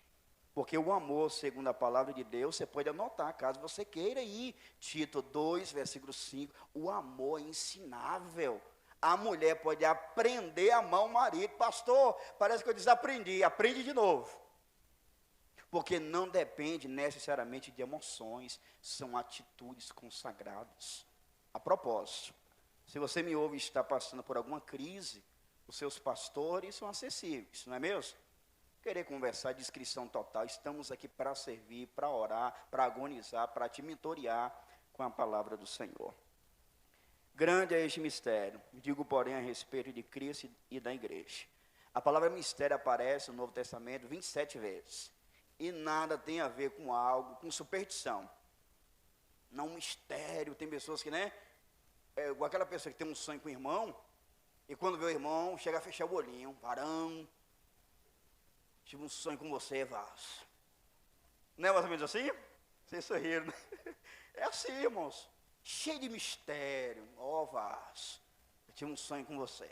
Porque o amor, segundo a palavra de Deus, você pode anotar, caso você queira ir. Tito 2, versículo 5, o amor é ensinável. A mulher pode aprender a amar o marido. Pastor, parece que eu desaprendi. Aprende de novo. porque não depende necessariamente de emoções, são atitudes consagradas. A propósito, se você me ouve e está passando por alguma crise, os seus pastores são acessíveis, não é mesmo? Querer conversar, discrição total, estamos aqui para servir, para orar, para agonizar, para te mentorear com a palavra do Senhor. Grande é este mistério, digo, porém, a respeito de Cristo e da igreja. A palavra mistério aparece no Novo Testamento 27 vezes. E nada tem a ver com algo, com superstição. Não mistério, tem pessoas que, né? É igual aquela pessoa que tem um sonho com o irmão, e quando vê o irmão, chega a fechar o olhinho, varão, tive um sonho com você, Vaz. Não é mais ou menos assim? Vocês sorriram, né? É assim, irmãos. Cheio de mistério. Ó, Vaz, eu tive um sonho com você.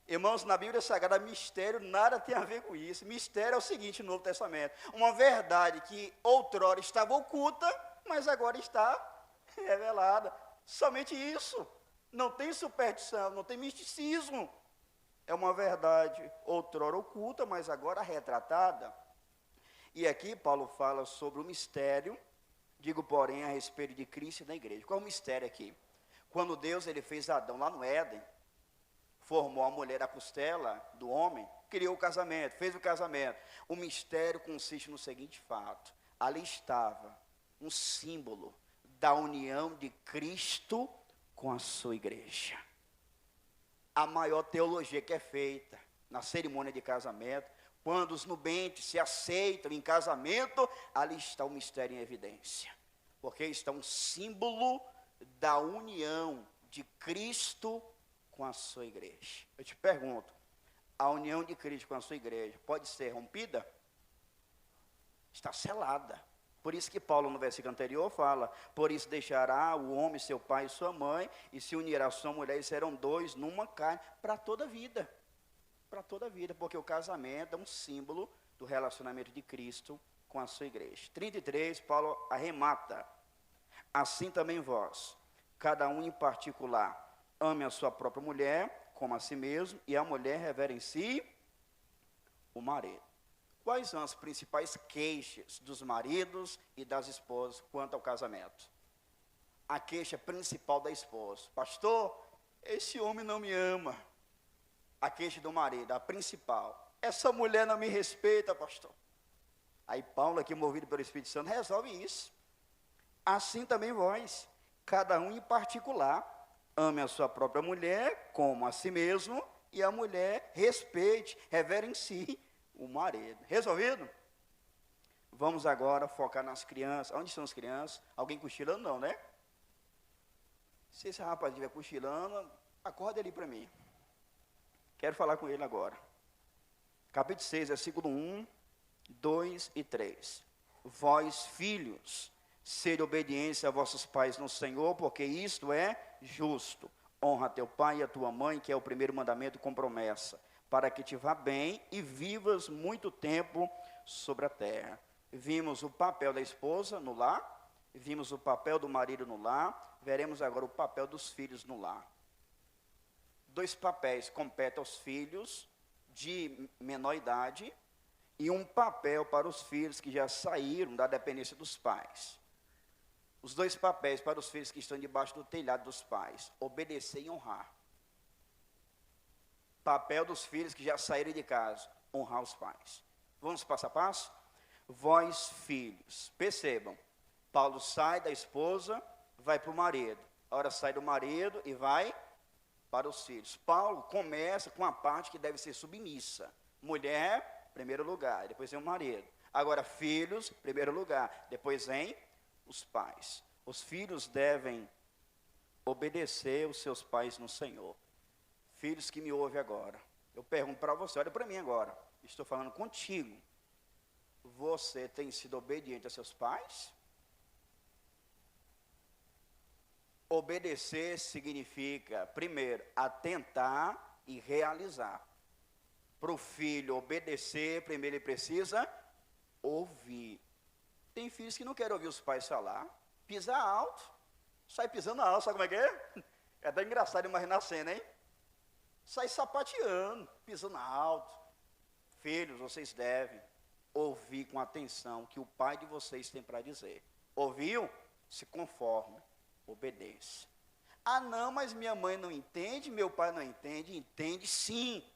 Irmãos, na Bíblia Sagrada, mistério nada tem a ver com isso. Mistério é o seguinte no Novo Testamento: uma verdade que outrora estava oculta, mas agora está revelada. Somente isso. Não tem superstição, não tem misticismo. É uma verdade outrora oculta, mas agora retratada. E aqui Paulo fala sobre o mistério, digo, porém, a respeito de Cristo e da igreja. Qual é o mistério aqui? Quando Deus ele fez Adão lá no Éden, formou a mulher da costela do homem, criou o casamento, fez o casamento. O mistério consiste no seguinte fato: ali estava um símbolo da união de Cristo com a sua igreja. A maior teologia que é feita na cerimônia de casamento, quando os nubentes se aceitam em casamento, ali está o mistério em evidência, porque está um símbolo da união de Cristo com a sua igreja. Eu te pergunto, a união de Cristo com a sua igreja pode ser rompida? Está selada. Por isso que Paulo, no versículo anterior, fala: por isso deixará o homem seu pai e sua mãe, e se unirá a sua mulher, e serão dois numa carne, para toda a vida. Para toda a vida, porque o casamento é um símbolo do relacionamento de Cristo com a sua igreja. 33, Paulo arremata: assim também vós, cada um em particular, ame a sua própria mulher, como a si mesmo, e a mulher reverencie o marido. Quais são as principais queixas dos maridos e das esposas quanto ao casamento? A queixa principal da esposa: pastor, esse homem não me ama. A queixa do marido, a principal: essa mulher não me respeita, pastor. Aí Paulo, aqui movido pelo Espírito Santo, resolve isso. Assim também vós, cada um em particular, ame a sua própria mulher como a si mesmo, e a mulher respeite, reverencie o marido. Resolvido? Vamos agora focar nas crianças. Onde estão as crianças? Alguém cochilando? Não, né? Se esse rapaz estiver cochilando, acorda ali para mim. Quero falar com ele agora. Capítulo 6, versículo 1, 2 e 3. Vós, filhos, sede obediência a vossos pais no Senhor, porque isto é justo. Honra teu pai e a tua mãe, que é o primeiro mandamento com promessa, para que te vá bem e vivas muito tempo sobre a terra. Vimos o papel da esposa no lar, vimos o papel do marido no lar, veremos agora o papel dos filhos no lar. Dois papéis competem aos filhos de menor idade e um papel para os filhos que já saíram da dependência dos pais. Os dois papéis para os filhos que estão debaixo do telhado dos pais: obedecer e honrar. Papel dos filhos que já saíram de casa: honrar os pais. Vamos passo a passo? Vós, filhos, percebam, Paulo sai da esposa, vai para o marido. Agora sai do marido e vai para os filhos. Paulo começa com a parte que deve ser submissa. Mulher, primeiro lugar, depois vem o marido. Agora, filhos, primeiro lugar, depois vem os pais. Os filhos devem obedecer os seus pais no Senhor. Filhos que me ouvem agora, eu pergunto para você, olha para mim agora, estou falando contigo. Você tem sido obediente a seus pais? Obedecer significa, primeiro, atentar e realizar. Para o filho obedecer, primeiro ele precisa ouvir. Tem filhos que não querem ouvir os pais falar, pisar alto, sai pisando alto, sabe como é que é? É até engraçado imaginar a cena, hein? Sai sapateando, pisando alto. Filhos, vocês devem ouvir com atenção o que o pai de vocês tem para dizer. Ouviu? Se conforme, obedeça. Ah, não, mas minha mãe não entende, meu pai não entende. Entende sim.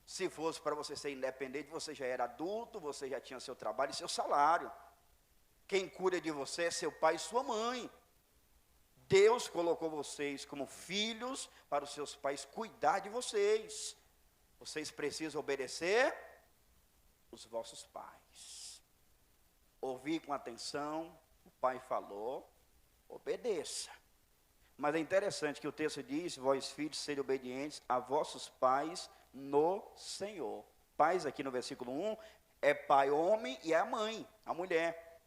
Se fosse para você ser independente, você já era adulto, você já tinha seu trabalho e seu salário. Quem cuida de você é seu pai e sua mãe. Deus colocou vocês como filhos para os seus pais cuidar de vocês. Vocês precisam obedecer os vossos pais. Ouvir com atenção, o pai falou, obedeça. Mas é interessante que o texto diz, vós filhos, sede obedientes a vossos pais no Senhor. Pais aqui no versículo 1, é pai homem e é a mãe, a mulher.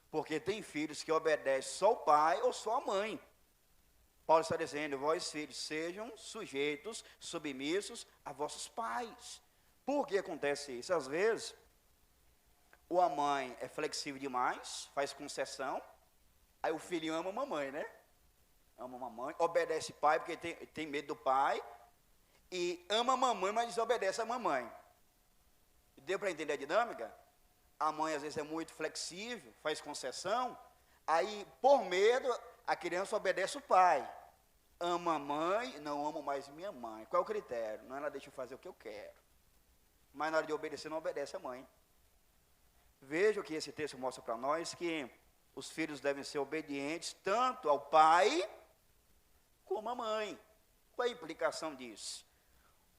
Porque tem filhos que obedecem só o pai ou só a mãe. Paulo está dizendo, vós filhos, sejam sujeitos, submissos a vossos pais. Por que acontece isso? Às vezes, ou a mãe é flexível demais, faz concessão, aí o filho ama a mamãe, né? Ama a mamãe, obedece o pai porque tem medo do pai, e ama a mamãe, mas desobedece a mamãe. Deu para entender a dinâmica? A mãe às vezes é muito flexível, faz concessão, aí por medo a criança obedece o pai. Ama a mãe, não amo mais minha mãe. Qual é o critério? Não, ela deixa eu fazer o que eu quero. Mas na hora de obedecer, não obedece a mãe. Veja o que esse texto mostra para nós, que os filhos devem ser obedientes tanto ao pai como à mãe. Qual é a implicação disso?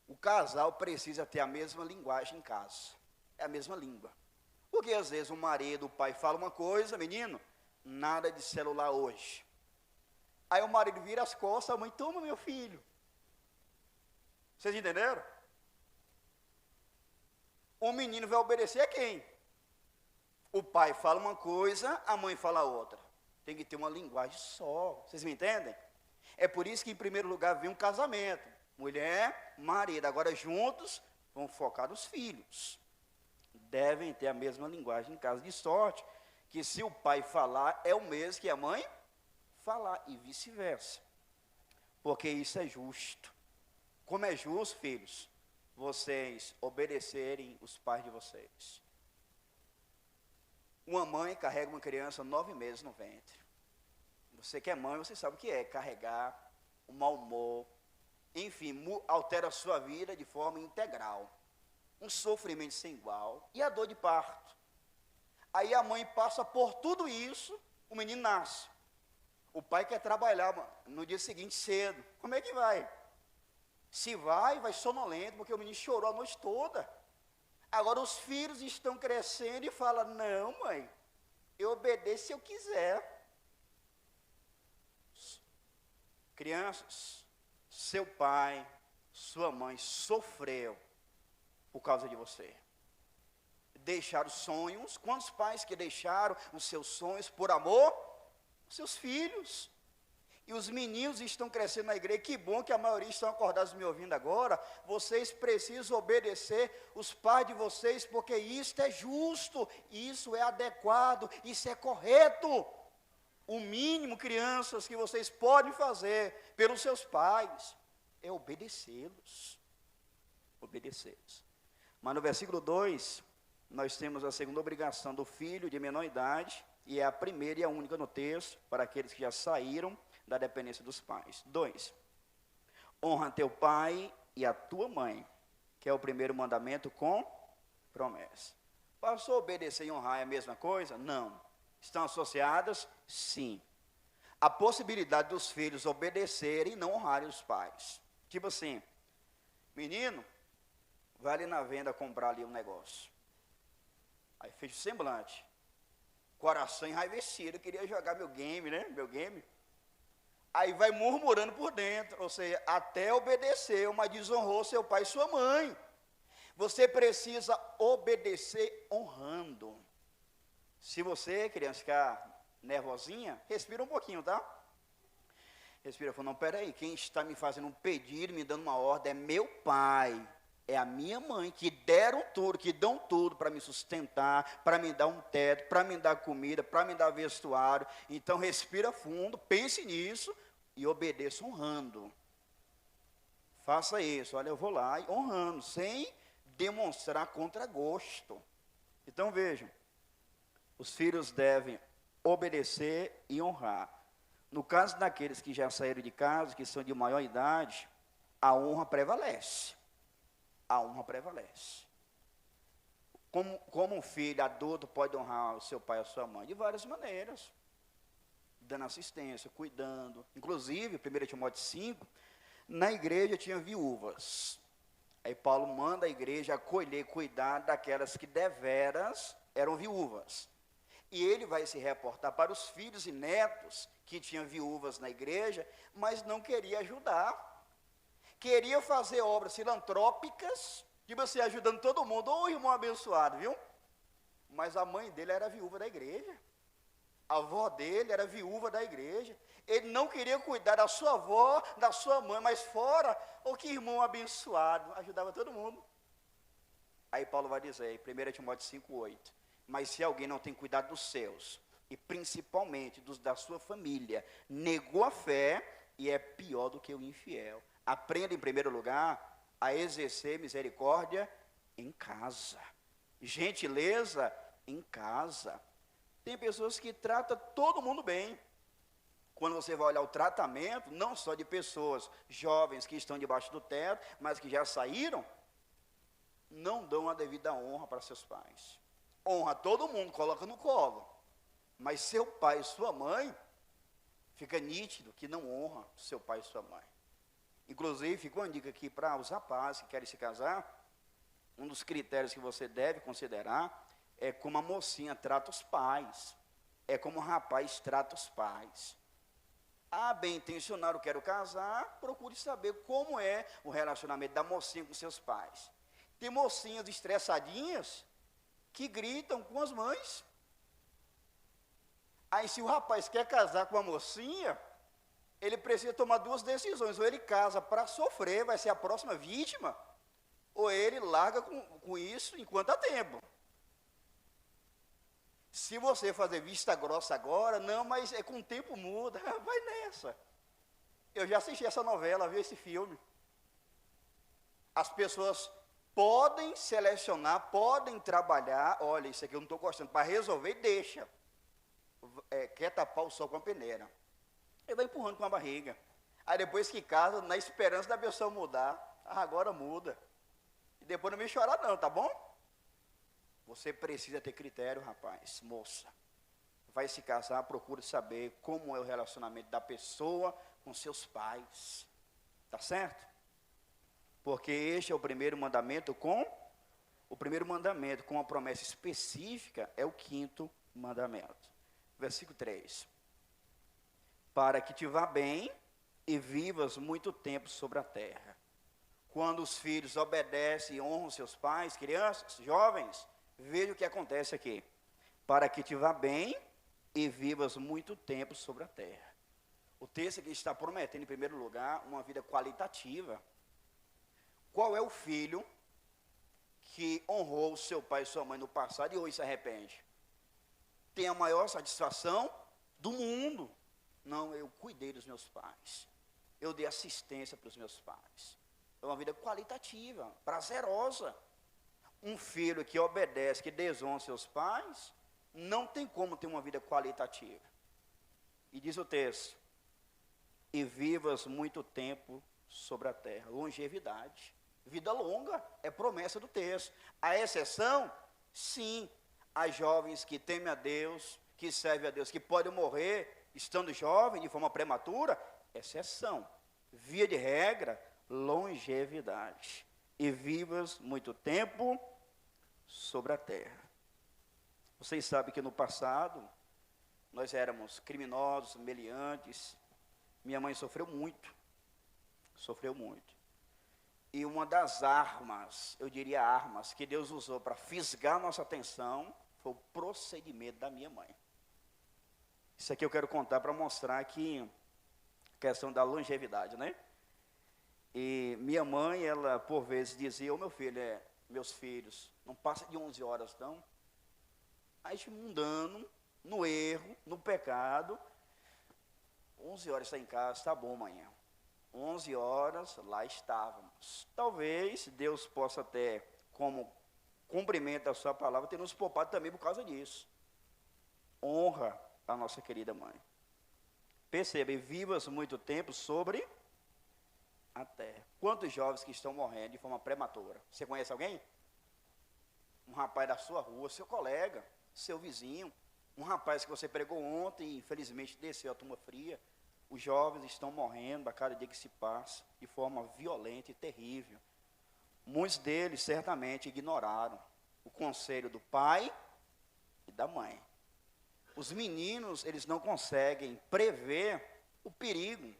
O casal precisa ter a mesma linguagem em casa. É a mesma língua. Porque às vezes o marido, o pai fala uma coisa, menino, nada de celular hoje. Aí o marido vira as costas, a mãe, toma meu filho. Vocês entenderam? O menino vai obedecer a quem? O pai fala uma coisa, a mãe fala outra. Tem que ter uma linguagem só. Vocês me entendem? É por isso que em primeiro lugar vem um casamento. Mulher, marido. Agora juntos vão focar nos filhos. Devem ter a mesma linguagem em casa, de sorte que se o pai falar é o mesmo que a mãe falar e vice-versa. Porque isso é justo. Como é justo, filhos, vocês obedecerem os pais de vocês. Uma mãe carrega uma criança 9 meses no ventre. Você que é mãe, você sabe o que é carregar, o mau humor, enfim, altera a sua vida de forma integral. Um sofrimento sem igual e a dor de parto. Aí a mãe passa por tudo isso, o menino nasce. O pai quer trabalhar no dia seguinte cedo. Como é que vai? Se vai sonolento, porque o menino chorou a noite toda. Agora os filhos estão crescendo e falam, não mãe, eu obedeço se eu quiser. Crianças, seu pai, sua mãe sofreu por causa de você. Deixaram sonhos. Quantos pais que deixaram os seus sonhos por amor? Os seus filhos. E os meninos estão crescendo na igreja. Que bom que a maioria estão acordados me ouvindo agora. Vocês precisam obedecer os pais de vocês, porque isso é justo, isso é adequado, isso é correto. O mínimo, crianças, que vocês podem fazer pelos seus pais é obedecê-los. Obedecê-los. Mas no versículo 2, nós temos a segunda obrigação do filho de menor idade, e é a primeira e a única no texto, para aqueles que já saíram da dependência dos pais. 2, honra teu pai e a tua mãe, que é o primeiro mandamento com promessa. Passou a obedecer e honrar é a mesma coisa? Não. Estão associadas? Sim. A possibilidade dos filhos obedecerem e não honrarem os pais. Tipo assim, menino, vai ali na venda comprar ali um negócio. Aí fecha o semblante. Coração enraivecido, queria jogar meu game, né? Meu game. Aí vai murmurando por dentro, ou seja, até obedeceu, mas desonrou seu pai e sua mãe. Você precisa obedecer honrando. Se você, criança, ficar nervosinha, respira um pouquinho, tá? Respira, fala, não, peraí, quem está me fazendo um pedido, me dando uma ordem, é meu pai, é a minha mãe, que deram tudo, que dão tudo para me sustentar, para me dar um teto, para me dar comida, para me dar vestuário. Então respira fundo, pense nisso e obedeça honrando. Faça isso, olha, eu vou lá e honrando, sem demonstrar contragosto. Então vejam, os filhos devem obedecer e honrar. No caso daqueles que já saíram de casa, que são de maior idade, a honra prevalece. A honra prevalece. Como um filho adulto pode honrar o seu pai ou a sua mãe? De várias maneiras. Dando assistência, cuidando. Inclusive, 1 Timóteo 5, na igreja tinha viúvas. Aí Paulo manda a igreja acolher, cuidar daquelas que deveras eram viúvas. E ele vai se reportar para os filhos e netos que tinham viúvas na igreja, mas não queria ajudar. Queria fazer obras filantrópicas, tipo assim, ajudando todo mundo. Ô, irmão abençoado, viu? Mas a mãe dele era viúva da igreja. A avó dele era viúva da igreja. Ele não queria cuidar da sua avó, da sua mãe, mas fora, ô, que irmão abençoado, ajudava todo mundo. Aí Paulo vai dizer, 1 Timóteo 5,8, mas se alguém não tem cuidado dos seus, e principalmente dos da sua família, negou a fé e é pior do que o infiel. Aprenda, em primeiro lugar, a exercer misericórdia em casa. Gentileza em casa. Tem pessoas que tratam todo mundo bem. Quando você vai olhar o tratamento, não só de pessoas jovens que estão debaixo do teto, mas que já saíram, não dão a devida honra para seus pais. Honra todo mundo, coloca no colo. Mas seu pai e sua mãe, fica nítido que não honra seu pai e sua mãe. Inclusive, fica uma dica aqui para os rapazes que querem se casar. Um dos critérios que você deve considerar é como a mocinha trata os pais. É como o rapaz trata os pais. Ah, bem intencionado, quero casar, procure saber como é o relacionamento da mocinha com seus pais. Tem mocinhas estressadinhas que gritam com as mães. Aí se o rapaz quer casar com a mocinha, ele precisa tomar duas decisões. Ou ele casa para sofrer, vai ser a próxima vítima, ou ele larga com isso enquanto há tempo. Se você fazer vista grossa agora, não, mas é com o tempo muda, vai nessa. Eu já assisti essa novela, vi esse filme. As pessoas podem selecionar, podem trabalhar, olha, isso aqui eu não estou gostando, para resolver, deixa. Quer tapar o sol com a peneira. Ele vai empurrando com a barriga. Aí depois que casa, na esperança da pessoa mudar, agora muda. E depois não me chorar não, tá bom? Você precisa ter critério, rapaz, moça. Vai se casar, procure saber como é o relacionamento da pessoa com seus pais. Tá certo? Porque este é o primeiro mandamento com a promessa específica, é o 5º mandamento. Versículo 3. Para que te vá bem e vivas muito tempo sobre a terra. Quando os filhos obedecem e honram seus pais, crianças, jovens, veja o que acontece aqui. Para que te vá bem e vivas muito tempo sobre a terra. O texto aqui está prometendo, em primeiro lugar, uma vida qualitativa. Qual é o filho que honrou seu pai e sua mãe no passado e hoje se arrepende? Tem a maior satisfação do mundo. Não, eu cuidei dos meus pais. Eu dei assistência para os meus pais. É uma vida qualitativa, prazerosa. Um filho que obedece, que desonra seus pais, não tem como ter uma vida qualitativa. E diz o texto, e vivas muito tempo sobre a terra. Longevidade. Vida longa é promessa do texto. A exceção, sim, as jovens que temem a Deus, que servem a Deus, que podem morrer estando jovem, de forma prematura, exceção. Via de regra, longevidade. E vivas muito tempo sobre a terra. Vocês sabem que no passado, nós éramos criminosos, meliantes. Minha mãe sofreu muito. Sofreu muito. E uma das armas, eu diria armas, que Deus usou para fisgar nossa atenção, foi o procedimento da minha mãe. Isso aqui eu quero contar para mostrar que questão da longevidade, né? E minha mãe, ela por vezes dizia, meu filho, meus filhos, não passa de 11 horas não. Aí mundano, no erro, no pecado, 11 horas está em casa, está bom amanhã. 11 horas, lá estávamos. Talvez Deus possa até, como cumprimento da sua palavra tem nos poupado também por causa disso. Honra a nossa querida mãe. Perceba, e vivas muito tempo sobre a terra. Quantos jovens que estão morrendo de forma prematura? Você conhece alguém? Um rapaz da sua rua, seu colega, seu vizinho, um rapaz que você pregou ontem e infelizmente desceu a turma fria. Os jovens estão morrendo a cada dia que se passa, de forma violenta e terrível. Muitos deles certamente ignoraram o conselho do pai e da mãe. Os meninos, eles não conseguem prever o perigo.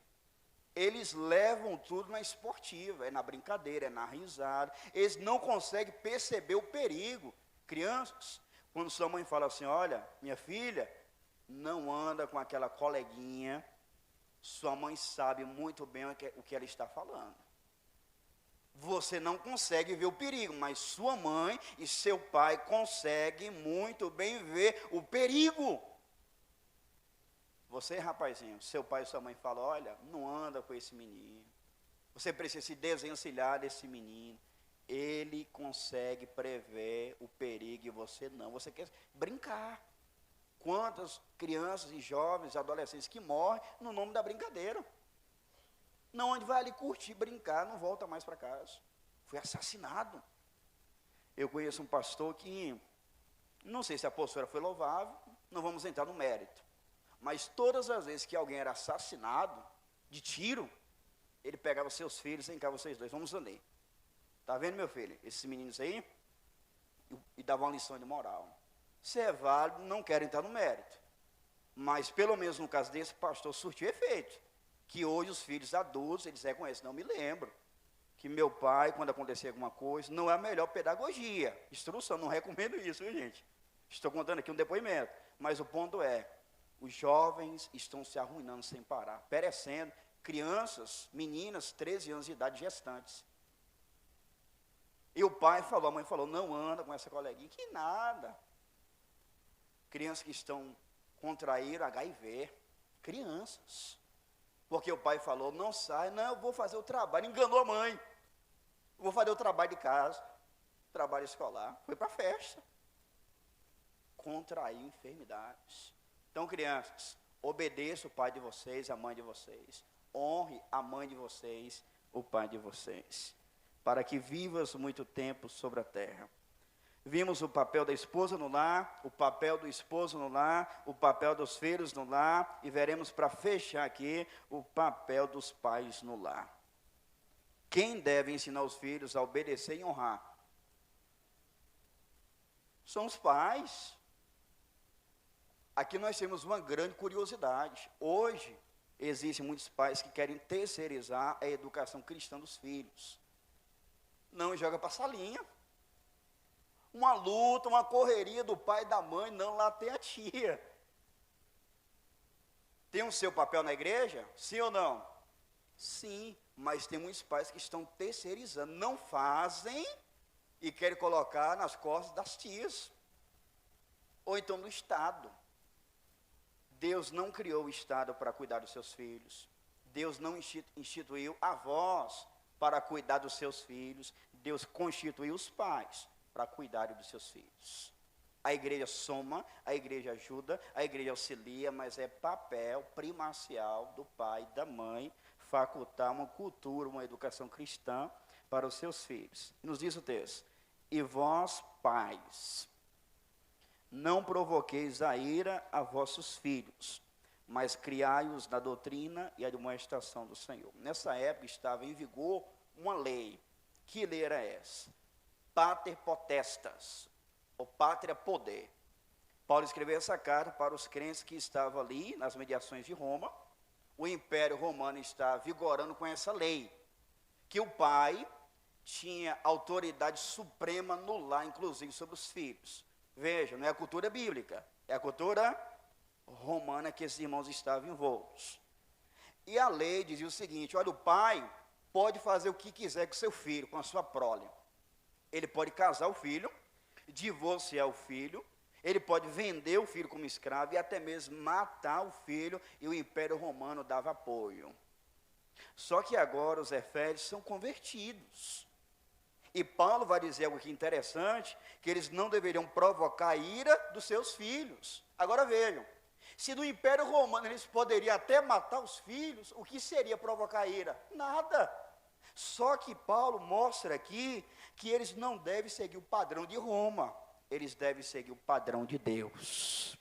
Eles levam tudo na esportiva, é na brincadeira, é na risada. Eles não conseguem perceber o perigo. Crianças, quando sua mãe fala assim, olha, minha filha, não anda com aquela coleguinha, sua mãe sabe muito bem o que ela está falando. Você não consegue ver o perigo, mas sua mãe e seu pai conseguem muito bem ver o perigo. Você, rapazinho, seu pai e sua mãe falam, olha, não anda com esse menino. Você precisa se desencilhar desse menino. Ele consegue prever o perigo e você não. Você quer brincar. Quantas crianças e jovens, adolescentes que morrem no nome da brincadeira. Não, onde vai ali curtir, brincar, não volta mais para casa. Foi assassinado. Eu conheço um pastor que, não sei se a postura foi louvável, não vamos entrar no mérito. Mas todas as vezes que alguém era assassinado, de tiro, ele pegava seus filhos, vem cá vocês dois, vamos ali. Está vendo, meu filho, esses meninos aí? E dava uma lição de moral. Se é válido, não quero entrar no mérito. Mas, pelo menos no caso desse, pastor surtiu efeito. Que hoje os filhos adultos, eles reconhecem, não me lembro. Que meu pai, quando acontecer alguma coisa, não é a melhor pedagogia. Instrução, não recomendo isso, viu, gente? Estou contando aqui um depoimento. Mas o ponto é, os jovens estão se arruinando sem parar, perecendo. Crianças, meninas, 13 anos de idade, gestantes. E o pai falou, a mãe falou, não anda com essa coleguinha. Que nada. Crianças que estão contraíram HIV. Crianças. Porque o pai falou, não sai, não, eu vou fazer o trabalho. Enganou a mãe. Vou fazer o trabalho de casa, trabalho escolar. Foi para a festa. Contraiu enfermidades. Então, crianças, obedeça o pai de vocês, a mãe de vocês. Honre a mãe de vocês, o pai de vocês. Para que vivas muito tempo sobre a terra. Vimos o papel da esposa no lar, o papel do esposo no lar, o papel dos filhos no lar, e veremos para fechar aqui o papel dos pais no lar. Quem deve ensinar os filhos a obedecer e honrar? São os pais. Aqui nós temos uma grande curiosidade. Hoje, existem muitos pais que querem terceirizar a educação cristã dos filhos. Não joga para a salinha. Uma luta, uma correria do pai e da mãe, não, lá tem a tia. Tem o seu papel na igreja? Sim ou não? Sim, mas tem muitos pais que estão terceirizando, não fazem e querem colocar nas costas das tias. Ou então do Estado. Deus não criou o Estado para cuidar dos seus filhos. Deus não instituiu avós para cuidar dos seus filhos. Deus constituiu os pais para cuidarem dos seus filhos. A igreja soma, a igreja ajuda, a igreja auxilia, mas é papel primacial do pai e da mãe facultar uma cultura, uma educação cristã para os seus filhos. Nos diz o texto, e vós, pais, não provoqueis a ira a vossos filhos, mas criai-os na doutrina e admoestação do Senhor. Nessa época estava em vigor uma lei. Que lei era essa? Pater potestas, ou pátria poder. Paulo escreveu essa carta para os crentes que estavam ali, nas mediações de Roma. O Império Romano está vigorando com essa lei, que o pai tinha autoridade suprema no lar, inclusive sobre os filhos. Veja, não é a cultura bíblica, é a cultura romana que esses irmãos estavam envoltos. E a lei dizia o seguinte, olha, o pai pode fazer o que quiser com seu filho, com a sua prole. Ele pode casar o filho, divorciar o filho, ele pode vender o filho como escravo e até mesmo matar o filho, e o Império Romano dava apoio. Só que agora os efésios são convertidos. E Paulo vai dizer algo aqui interessante, que eles não deveriam provocar a ira dos seus filhos. Agora vejam, se no Império Romano eles poderiam até matar os filhos, o que seria provocar a ira? Nada. Só que Paulo mostra aqui que eles não devem seguir o padrão de Roma, eles devem seguir o padrão de Deus.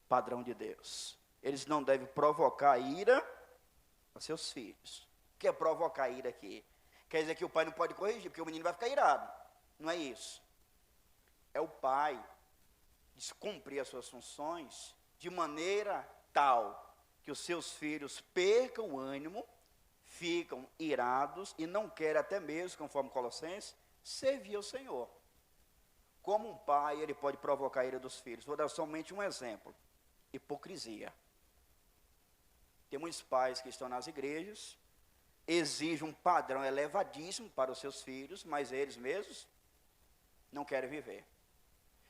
Padrão de Deus. Eles não devem provocar a ira aos seus filhos. O que é provocar a ira aqui? Quer dizer que o pai não pode corrigir, porque o menino vai ficar irado. Não é isso. É o pai descumprir as suas funções de maneira tal que os seus filhos percam o ânimo, ficam irados e não querem até mesmo, conforme Colossenses, servir ao Senhor. Como um pai, ele pode provocar a ira dos filhos. Vou dar somente um exemplo. Hipocrisia. Tem muitos pais que estão nas igrejas, exigem um padrão elevadíssimo para os seus filhos, mas eles mesmos não querem viver.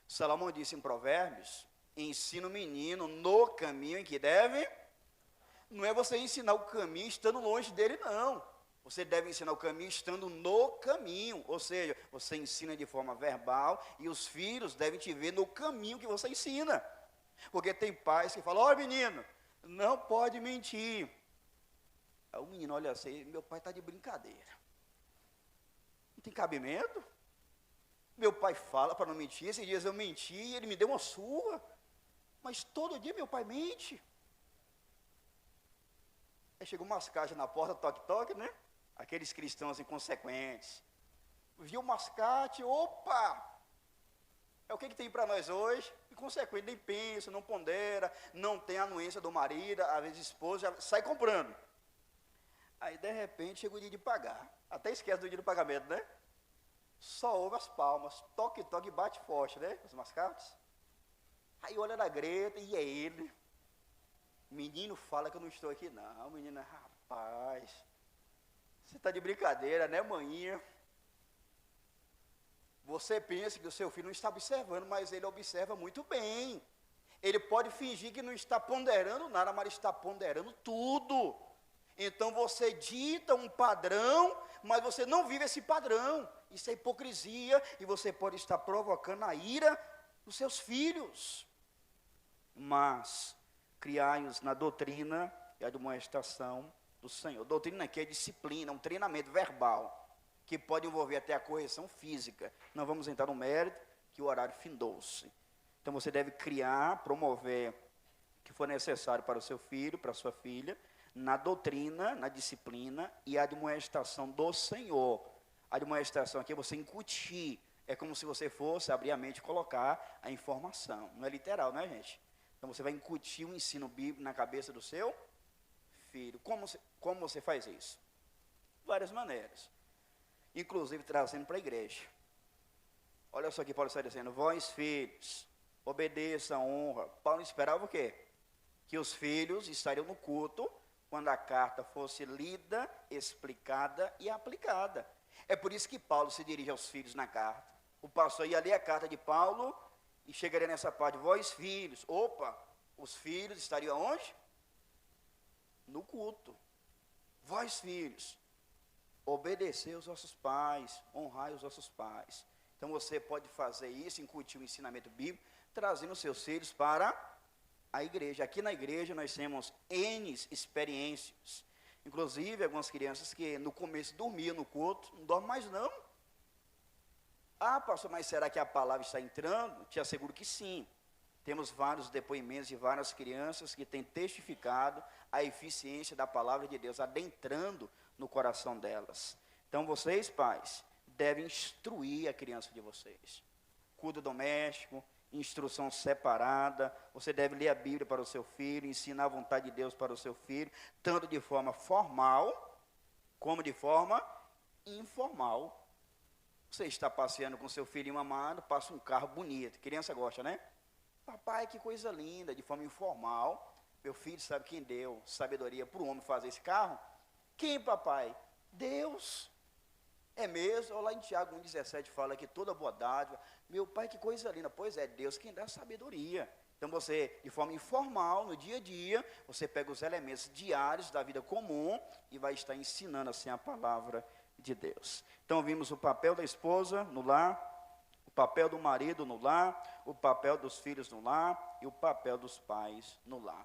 Salomão disse em Provérbios, ensina o menino no caminho em que deve. Não é você ensinar o caminho estando longe dele, não. Você deve ensinar o caminho estando no caminho. Ou seja, você ensina de forma verbal e os filhos devem te ver no caminho que você ensina. Porque tem pais que falam, ó menino, não pode mentir. Aí o menino olha assim, meu pai está de brincadeira. Não tem cabimento? Meu pai fala para não mentir, esses dias eu menti e ele me deu uma surra. Mas todo dia meu pai mente. Aí chegou umas caixas na porta, toque-toque, né? Aqueles cristãos inconsequentes. Viu o mascate, opa! É o que tem para nós hoje? Inconsequente, nem pensa, não pondera, não tem a anuência do marido, às vezes a esposa já sai comprando. Aí, de repente, chega o dia de pagar. Até esquece do dia do pagamento, né? Só ouve as palmas, toque, toque, bate forte, né? Os mascates. Aí olha na greta e é ele. O menino fala que eu não estou aqui, não. O menino, rapaz, você está de brincadeira, né, maninha? Você pensa que o seu filho não está observando, mas ele observa muito bem. Ele pode fingir que não está ponderando nada, mas está ponderando tudo. Então você dita um padrão, mas você não vive esse padrão. Isso é hipocrisia e você pode estar provocando a ira dos seus filhos. Mas criai-os na doutrina e admoestação do Senhor. Doutrina aqui é disciplina, um treinamento verbal, que pode envolver até a correção física. Não vamos entrar no mérito, que o horário findou-se. Então você deve criar, promover o que for necessário para o seu filho, para a sua filha, na doutrina, na disciplina e admoestação do Senhor. A admoestação aqui é você incutir, é como se você fosse abrir a mente e colocar a informação. Não é literal, né, gente? Então você vai incutir o ensino bíblico na cabeça do seu filho. Como você faz isso? Várias maneiras. Inclusive trazendo para a igreja. Olha só que Paulo está dizendo, vós filhos, obedeçam, honra. Paulo esperava o quê? Que os filhos estariam no culto quando a carta fosse lida, explicada e aplicada. É por isso que Paulo se dirige aos filhos na carta. O pastor ia ler a carta de Paulo e chegaria nessa parte, vós filhos. Opa, os filhos estariam onde? No culto. Vós filhos, obedecei os vossos pais, honrai os vossos pais. Então você pode fazer isso, incutir o ensinamento bíblico, trazendo os seus filhos para a igreja. Aqui na igreja nós temos N experiências. Inclusive, algumas crianças que no começo dormiam no culto, não dormem mais não. Ah, pastor, mas será que a palavra está entrando? Te asseguro que sim. Temos vários depoimentos de várias crianças que têm testificado a eficiência da palavra de Deus, adentrando no coração delas. Então, vocês, pais, devem instruir a criança de vocês. Culto doméstico, instrução separada, você deve ler a Bíblia para o seu filho, ensinar a vontade de Deus para o seu filho, tanto de forma formal, como de forma informal. Você está passeando com seu filhinho amado, passa um carro bonito, criança gosta, né? Papai, que coisa linda, de forma informal. Meu filho sabe quem deu sabedoria para o homem fazer esse carro? Quem, papai? Deus. É mesmo? Lá em Tiago 1,17 fala que toda boa dádiva, meu pai, que coisa linda. Pois é, Deus quem dá sabedoria. Então você, de forma informal, no dia a dia, você pega os elementos diários da vida comum e vai estar ensinando assim a palavra de Deus. Então vimos o papel da esposa no lar, o papel do marido no lar, o papel dos filhos no lar e o papel dos pais no lar.